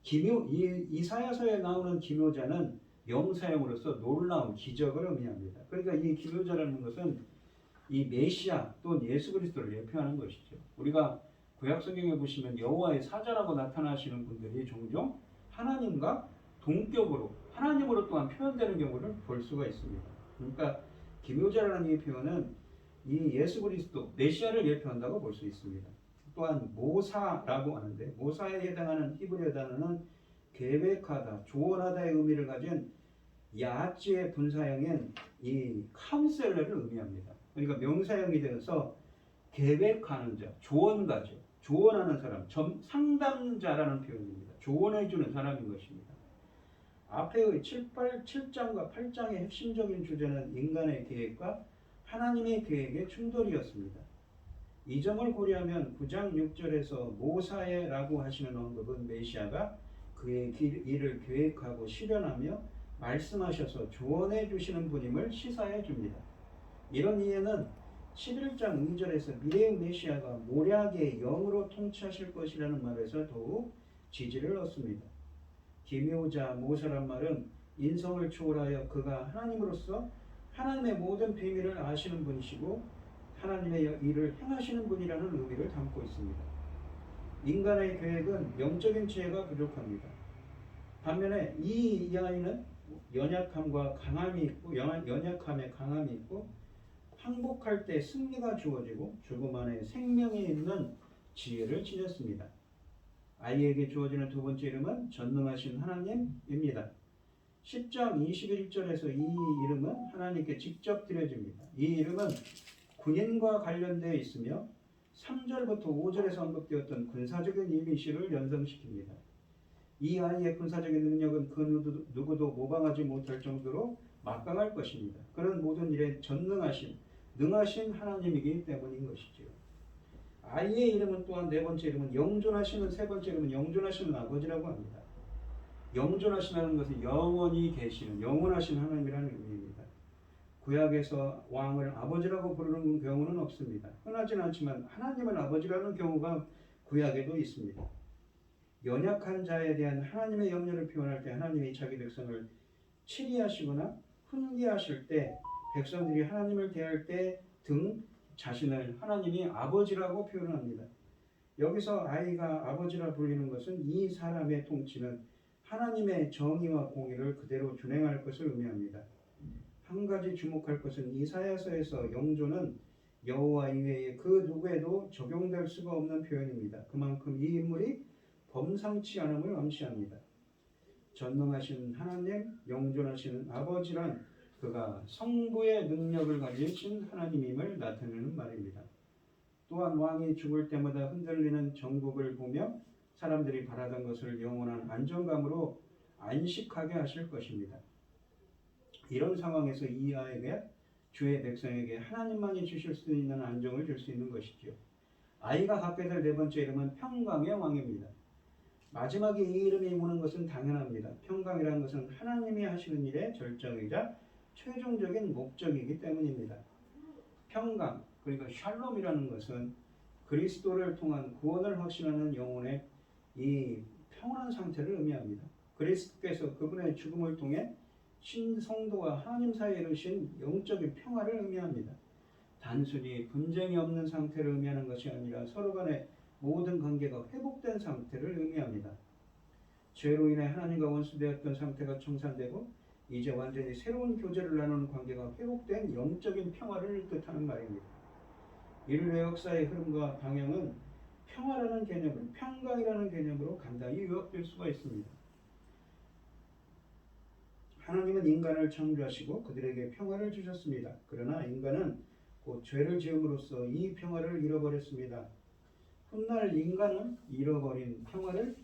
이사야서에 나오는 기묘자는 명사형으로서 놀라운, 기적을 의미합니다. 그러니까 이 기묘자라는 것은 이 메시아 또는 예수 그리스도를 예표하는 것이죠. 우리가 구약 성경에 보시면 여호와의 사자라고 나타나시는 분들이 종종 하나님과 동격으로 하나님으로 또한 표현되는 경우를 볼 수가 있습니다. 그러니까 기묘자라는 이 표현은 이 예수 그리스도 메시아를 예표한다고 볼 수 있습니다. 또한 모사라고 하는데 모사에 해당하는 히브리어 단어는 계획하다, 조언하다의 의미를 가진 야찌의 분사형인 이 카운셀러를 의미합니다. 그러니까 명사형이 되어서 계획하는 자, 조언가죠. 조언하는 사람, 상담자라는 표현입니다. 조언해주는 사람인 것입니다. 앞에의 7장과 8장의 핵심적인 주제는 인간의 계획과 하나님의 계획의 충돌이었습니다. 이 점을 고려하면 9장 6절에서 모사에라고 하시는 언급은 메시아가 그의 일을 계획하고 실현하며 말씀하셔서 조언해 주시는 분임을 시사해 줍니다. 이런 이해는 11장 2절에서 미래의 메시아가 모략의 영으로 통치하실 것이라는 말에서 더욱 지지를 얻습니다. 기묘자 모세란 말은 인성을 초월하여 그가 하나님으로서 하나님의 모든 비밀을 아시는 분이시고 하나님의 일을 행하시는 분이라는 의미를 담고 있습니다. 인간의 계획은 영적인 지혜가 부족합니다. 반면에 이 아이는 연약함과 강함이 있고 연약함에 강함이 있고 항복할 때 승리가 주어지고 죽음 안에 생명이 있는 지혜를 지녔습니다. 아이에게 주어지는 두 번째 이름은 전능하신 하나님입니다. 10장 21절에서 이 이름은 하나님께 직접 드려집니다. 이 이름은 군인과 관련되어 있으며 3절부터 5절에서 언급되었던 군사적인 이미지를 연상시킵니다. 이 아이의 군사적인 능력은 그 누구도 모방하지 못할 정도로 막강할 것입니다. 그는 모든 일에 전능하신, 능하신 하나님이기 때문인 것이지요. 아이의 이름은 또한 네 번째 이름은 영존하시는, 세 번째 이름은 영존하시는 아버지라고 합니다. 영존하시는 것은 영원히 계시는, 영원하신 하나님이라는 의미입니다. 구약에서 왕을 아버지라고 부르는 경우는 없습니다. 흔하진 않지만 하나님을 아버지라는 경우가 구약에도 있습니다. 연약한 자에 대한 하나님의 염려를 표현할 때 하나님이 자기 백성을 치리하시거나 훈계하실 때 백성들이 하나님을 대할 때 등 자신을 하나님이 아버지라고 표현합니다. 여기서 아이가 아버지라 불리는 것은 이 사람의 통치는 하나님의 정의와 공의를 그대로 준행할 것을 의미합니다. 한 가지 주목할 것은 이사야서에서 영존은 여호와 이외에 그 누구에도 적용될 수가 없는 표현입니다. 그만큼 이 인물이 범상치 않음을 암시합니다. 전능하신 하나님, 영존하시는 아버지란 그가 성부의 능력을 가지신 하나님임을 나타내는 말입니다. 또한 왕이 죽을 때마다 흔들리는 정국을 보며 사람들이 바라던 것을 영원한 안정감으로 안식하게 하실 것입니다. 이런 상황에서 이 아이에게 주의 백성에게 하나님만이 주실 수 있는 안정을 줄 수 있는 것이지요. 아이가 갖게 될 네 번째 이름은 평강의 왕입니다. 마지막에 이 이름이 오는 것은 당연합니다. 평강이라는 것은 하나님이 하시는 일의 절정이자 최종적인 목적이기 때문입니다. 평강, 그러니까 샬롬이라는 것은 그리스도를 통한 구원을 확신하는 영혼의 이 평온한 상태를 의미합니다. 그리스도께서 그분의 죽음을 통해 신성도와 하나님 사이에 이루신 영적인 평화를 의미합니다. 단순히 분쟁이 없는 상태를 의미하는 것이 아니라 서로 간의 모든 관계가 회복된 상태를 의미합니다. 죄로 인해 하나님과 원수되었던 상태가 청산되고 이제 완전히 새로운 교제를 나누는 관계가 회복된 영적인 평화를 뜻하는 말입니다. 인류의 역사의 흐름과 방향은 평화라는 개념을 평강이라는 개념으로 간단히 요약될 수가 있습니다. 하나님은 인간을 창조하시고 그들에게 평화를 주셨습니다. 그러나 인간은 곧 죄를 지음으로써 이 평화를 잃어버렸습니다. 훗날 인간은 잃어버린 평화를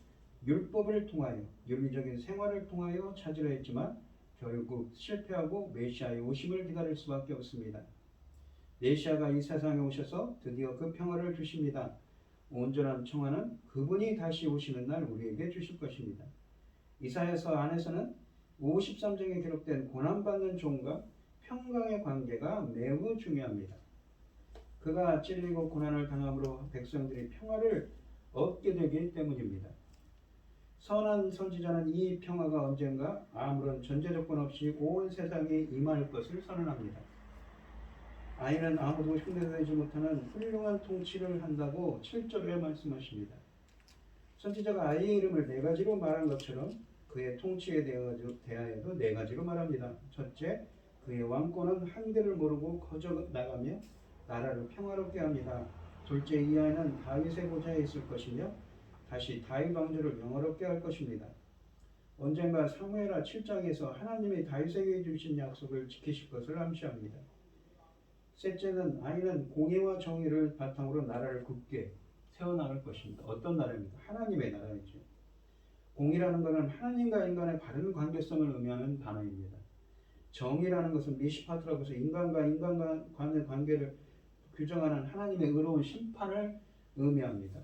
율법을 통하여 윤리적인 생활을 통하여 찾으려 했지만 결국 실패하고 메시아의 오심을 기다릴 수밖에 없습니다. 메시아가 이 세상에 오셔서 드디어 그 평화를 주십니다. 온전한 평화는 그분이 다시 오시는 날 우리에게 주실 것입니다. 이사야서 안에서는 53장에 기록된 고난받는 종과 평강의 관계가 매우 중요합니다. 그가 찔리고 고난을 당함으로 백성들이 평화를 얻게 되기 때문입니다. 선한 선지자는 이 평화가 언젠가 아무런 전제 조건 없이 온 세상에 임할 것을 선언합니다. 아이는 아무도 흉내내지 못하는 훌륭한 통치를 한다고 7절에 말씀하십니다. 선지자가 아이의 이름을 네 가지로 말한 것처럼 그의 통치에 대하여도 네 가지로 말합니다. 첫째, 그의 왕권은 한계를 모르고 커져나가며 나라를 평화롭게 합니다. 둘째, 이 아이는 다윗의 보좌에 있을 것이며 다시 다윗 왕조를 영화롭게 할 것입니다. 언젠가 사무엘하 7장에서 하나님이 다윗에게 주신 약속을 지키실 것을 암시합니다. 셋째는 아이는 공의와 정의를 바탕으로 나라를 굳게 세워나갈 것입니다. 어떤 나라입니까? 하나님의 나라이죠. 공의라는 것은 하나님과 인간의 바른 관계성을 의미하는 단어입니다. 정의라는 것은 미시파트라고 해서 인간과 인간 간의 관계를 규정하는 하나님의 의로운 심판을 의미합니다.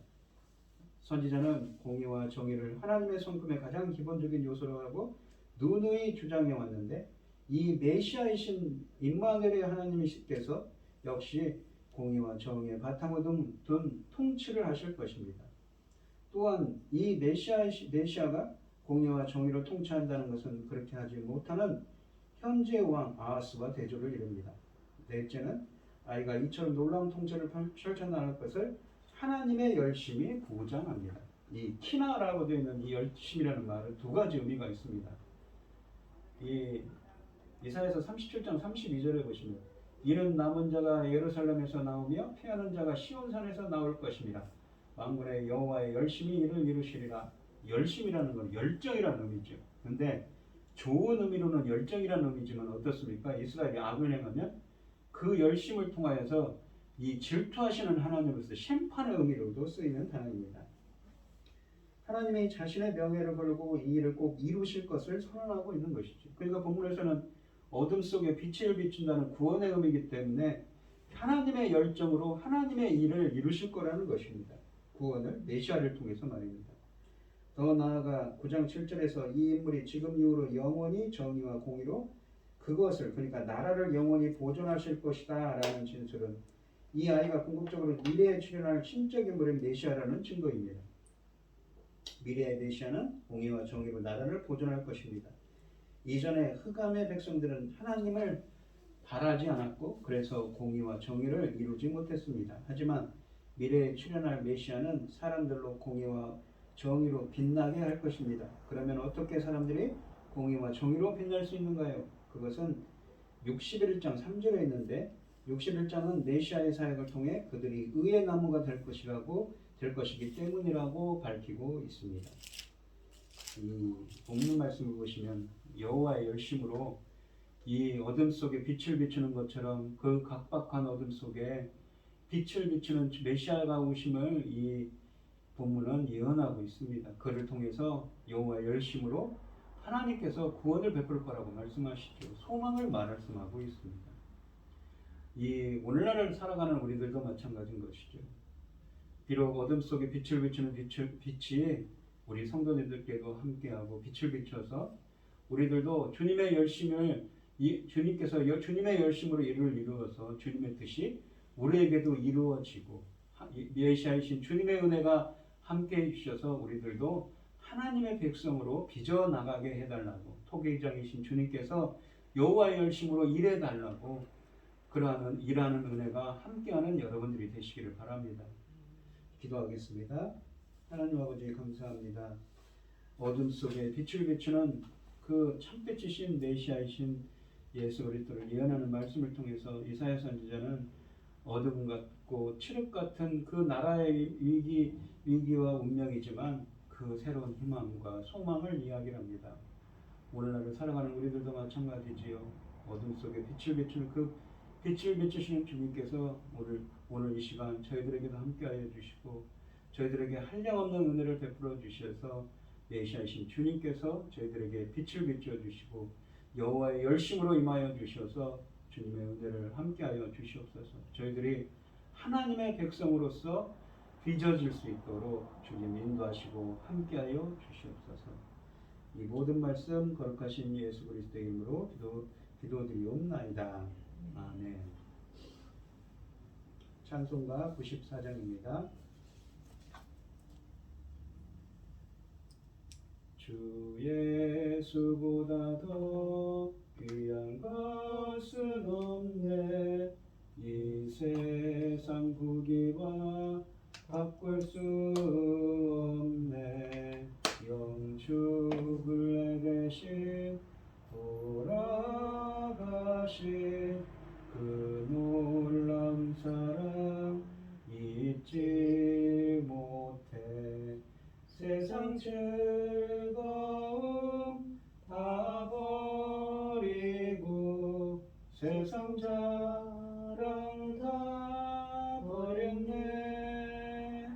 선지자는 공의와 정의를 하나님의 성품의 가장 기본적인 요소로 하고 누누이 주장해 왔는데 이 메시아이신 임마누엘의 하나님이시께서 역시 공의와 정의의 바탕을 둔 통치를 하실 것입니다. 또한 이 메시아가 공의와 정의를 통치한다는 것은 그렇게 하지 못하는 현재 왕 아하스와 대조를 이룹니다. 넷째는 아이가 이처럼 놀라운 통치를 펼쳐나갈 것을 하나님의 열심이 보장합니다. 이 키나라고 되어 있는 이 열심이라는 말은 두 가지 의미가 있습니다. 이 이사야서 37장 32절에 보시면 이는 남은 자가 예루살렘에서 나오며 피하는 자가 시온산에서 나올 것입니다. 만군의 여호와의 열심히 이를 이루시리라. 열심이라는 건 열정이라는 의미죠. 근데 좋은 의미로는 열정이라는 의미지만 어떻습니까? 이스라엘이 악을 행하면 그 열심을 통하여서 이 질투하시는 하나님으로서 심판의 의미로도 쓰이는 단어입니다. 하나님이 자신의 명예를 걸고 이 일을 꼭 이루실 것을 선언하고 있는 것이죠. 그러니까 본문에서는 어둠 속에 빛을 비춘다는 구원의 의미이기 때문에 하나님의 열정으로 하나님의 일을 이루실 거라는 것입니다. 구원을 메시아를 통해서 말입니다. 더 나아가 9장 7절에서 이 인물이 지금 이후로 영원히 정의와 공의로 그것을 그러니까 나라를 영원히 보존하실 것이다 라는 진술은 이 아이가 궁극적으로 미래에 출현할 신적 인물인 메시아라는 증거입니다. 미래의 메시아는 공의와 정의로 나라를 보존할 것입니다. 이전에 흑암의 백성들은 하나님을 바라지 않았고 그래서 공의와 정의를 이루지 못했습니다. 하지만 미래에 출현할 메시아는 사람들로 공의와 정의로 빛나게 할 것입니다. 그러면 어떻게 사람들이 공의와 정의로 빛날 수 있는가요? 그것은 61장 3절에 있는데 61장은 메시아의 사역을 통해 그들이 의의 나무가 될 것이기 때문이라고 밝히고 있습니다. 이 본문 말씀을 보시면 여호와의 열심으로 이 어둠 속에 빛을 비추는 것처럼 그 각박한 어둠 속에 빛을 비추는 메시아가 오심을 이 본문은 예언하고 있습니다. 그를 통해서 여호와의 열심으로 하나님께서 구원을 베풀 거라고 말씀하시죠. 소망을 말씀하고 있습니다. 이 오늘날을 살아가는 우리들도 마찬가지인 것이죠. 비록 어둠 속에 빛을 비추는 빛이 우리 성도님들께도 함께하고 빛을 비춰서 우리들도 주님의 열심을 주님께서 주님의 열심으로 일을 이루어서 주님의 뜻이 우리에게도 이루어지고 메시아이신 주님의 은혜가 함께해 주셔서 우리들도 하나님의 백성으로 빚어 나가게 해달라고 토기장이신 주님께서 여호와의 열심으로 일해달라고 그러한 일하는 은혜가 함께하는 여러분들이 되시기를 바랍니다. 기도하겠습니다. 하나님 아버지 감사합니다. 어둠 속에 빛을 비추는 그 참빛이신 메시아이신 예수 그리스도를 예언하는 말씀을 통해서 이사야 선지자는 어둠 같고 칠흑 같은 그 나라의 위기와 운명이지만 그 새로운 희망과 소망을 이야기합니다. 오늘날을 살아가는 우리들도 마찬가지지요. 어둠 속에 빛을 비추는 그 빛을 비추시는 주님께서 오늘 이 시간 저희들에게도 함께하여 주시고 저희들에게 한량없는 은혜를 베풀어 주셔서 메시아이신 주님께서 저희들에게 빛을 비추어 주시고 여호와의 열심으로 임하여 주셔서 주님의 은혜를 함께하여 주시옵소서. 저희들이 하나님의 백성으로서 빚어질 수 있도록 주님 인도하시고 함께하여 주시옵소서. 이 모든 말씀 거룩하신 예수 그리스도의 이름으로 기도드리옵나이다. 아멘. 찬송가 94장입니다. 주 예수보다 더 귀한 것은 없네. 이 세상 부귀와 바꿀 수 없네. 영축을 대신 돌아가신 그 놀라운 사랑 잊지 못해. 세상 즐거움 다 버리고 세상 자랑 다 버렸네.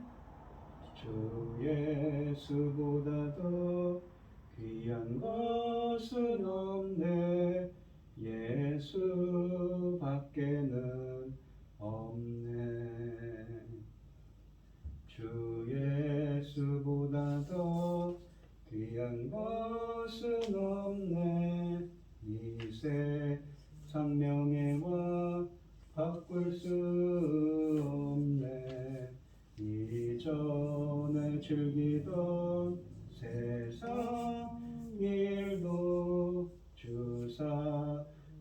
주 예수보다 더 귀한 것은 없네. 예수밖에는 없네. 주 예수보다 더 귀한 것은 없네. 이 세상 명예와 바꿀 수 없네. 이전에 즐기던 세상 일도 주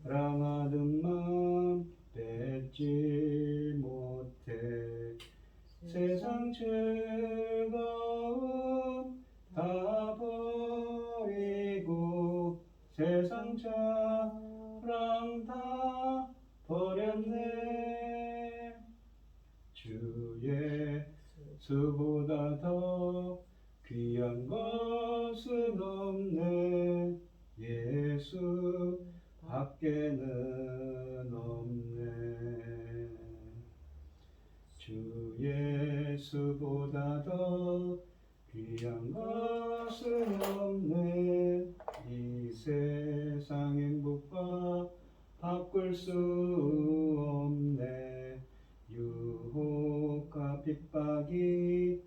사랑하는 마음 뺏지 못해 세상 즐거움 다 버리고 세상 자랑 다 버렸네. 주 예수보다 더 귀한 것은 없네. 예수 밖에는 없네. 주 예수보다 더 귀한 것은 없네. 이 세상 행복과 바꿀 수 없네. 유혹과 핍박이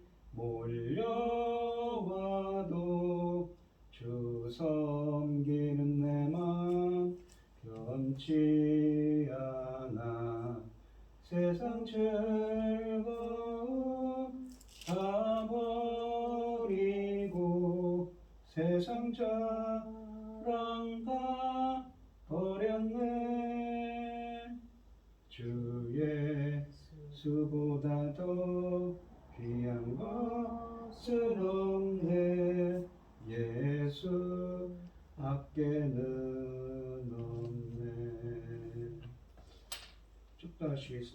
몰려와도 주 섬기는 내 맘 변치 않아. 세상 즐거움 다 버리고 세상 자랑 다 버렸네. 주 예수보다 더 귀한 것은 없네. 예수 밖에는 없네.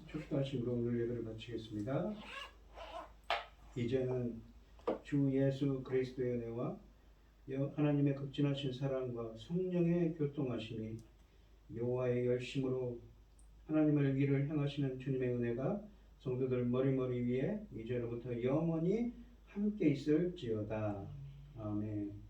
축도하심으로 오늘 예배를 마치겠습니다. 이제는 주 예수 그리스도의 은혜와 하나님의 극진하신 사랑과 성령의 교통하심이 여호와의 열심으로 하나님을 위를 향하시는 주님의 은혜가 성도들 머리머리 위에 이제로부터 영원히 함께 있을지어다. 아멘.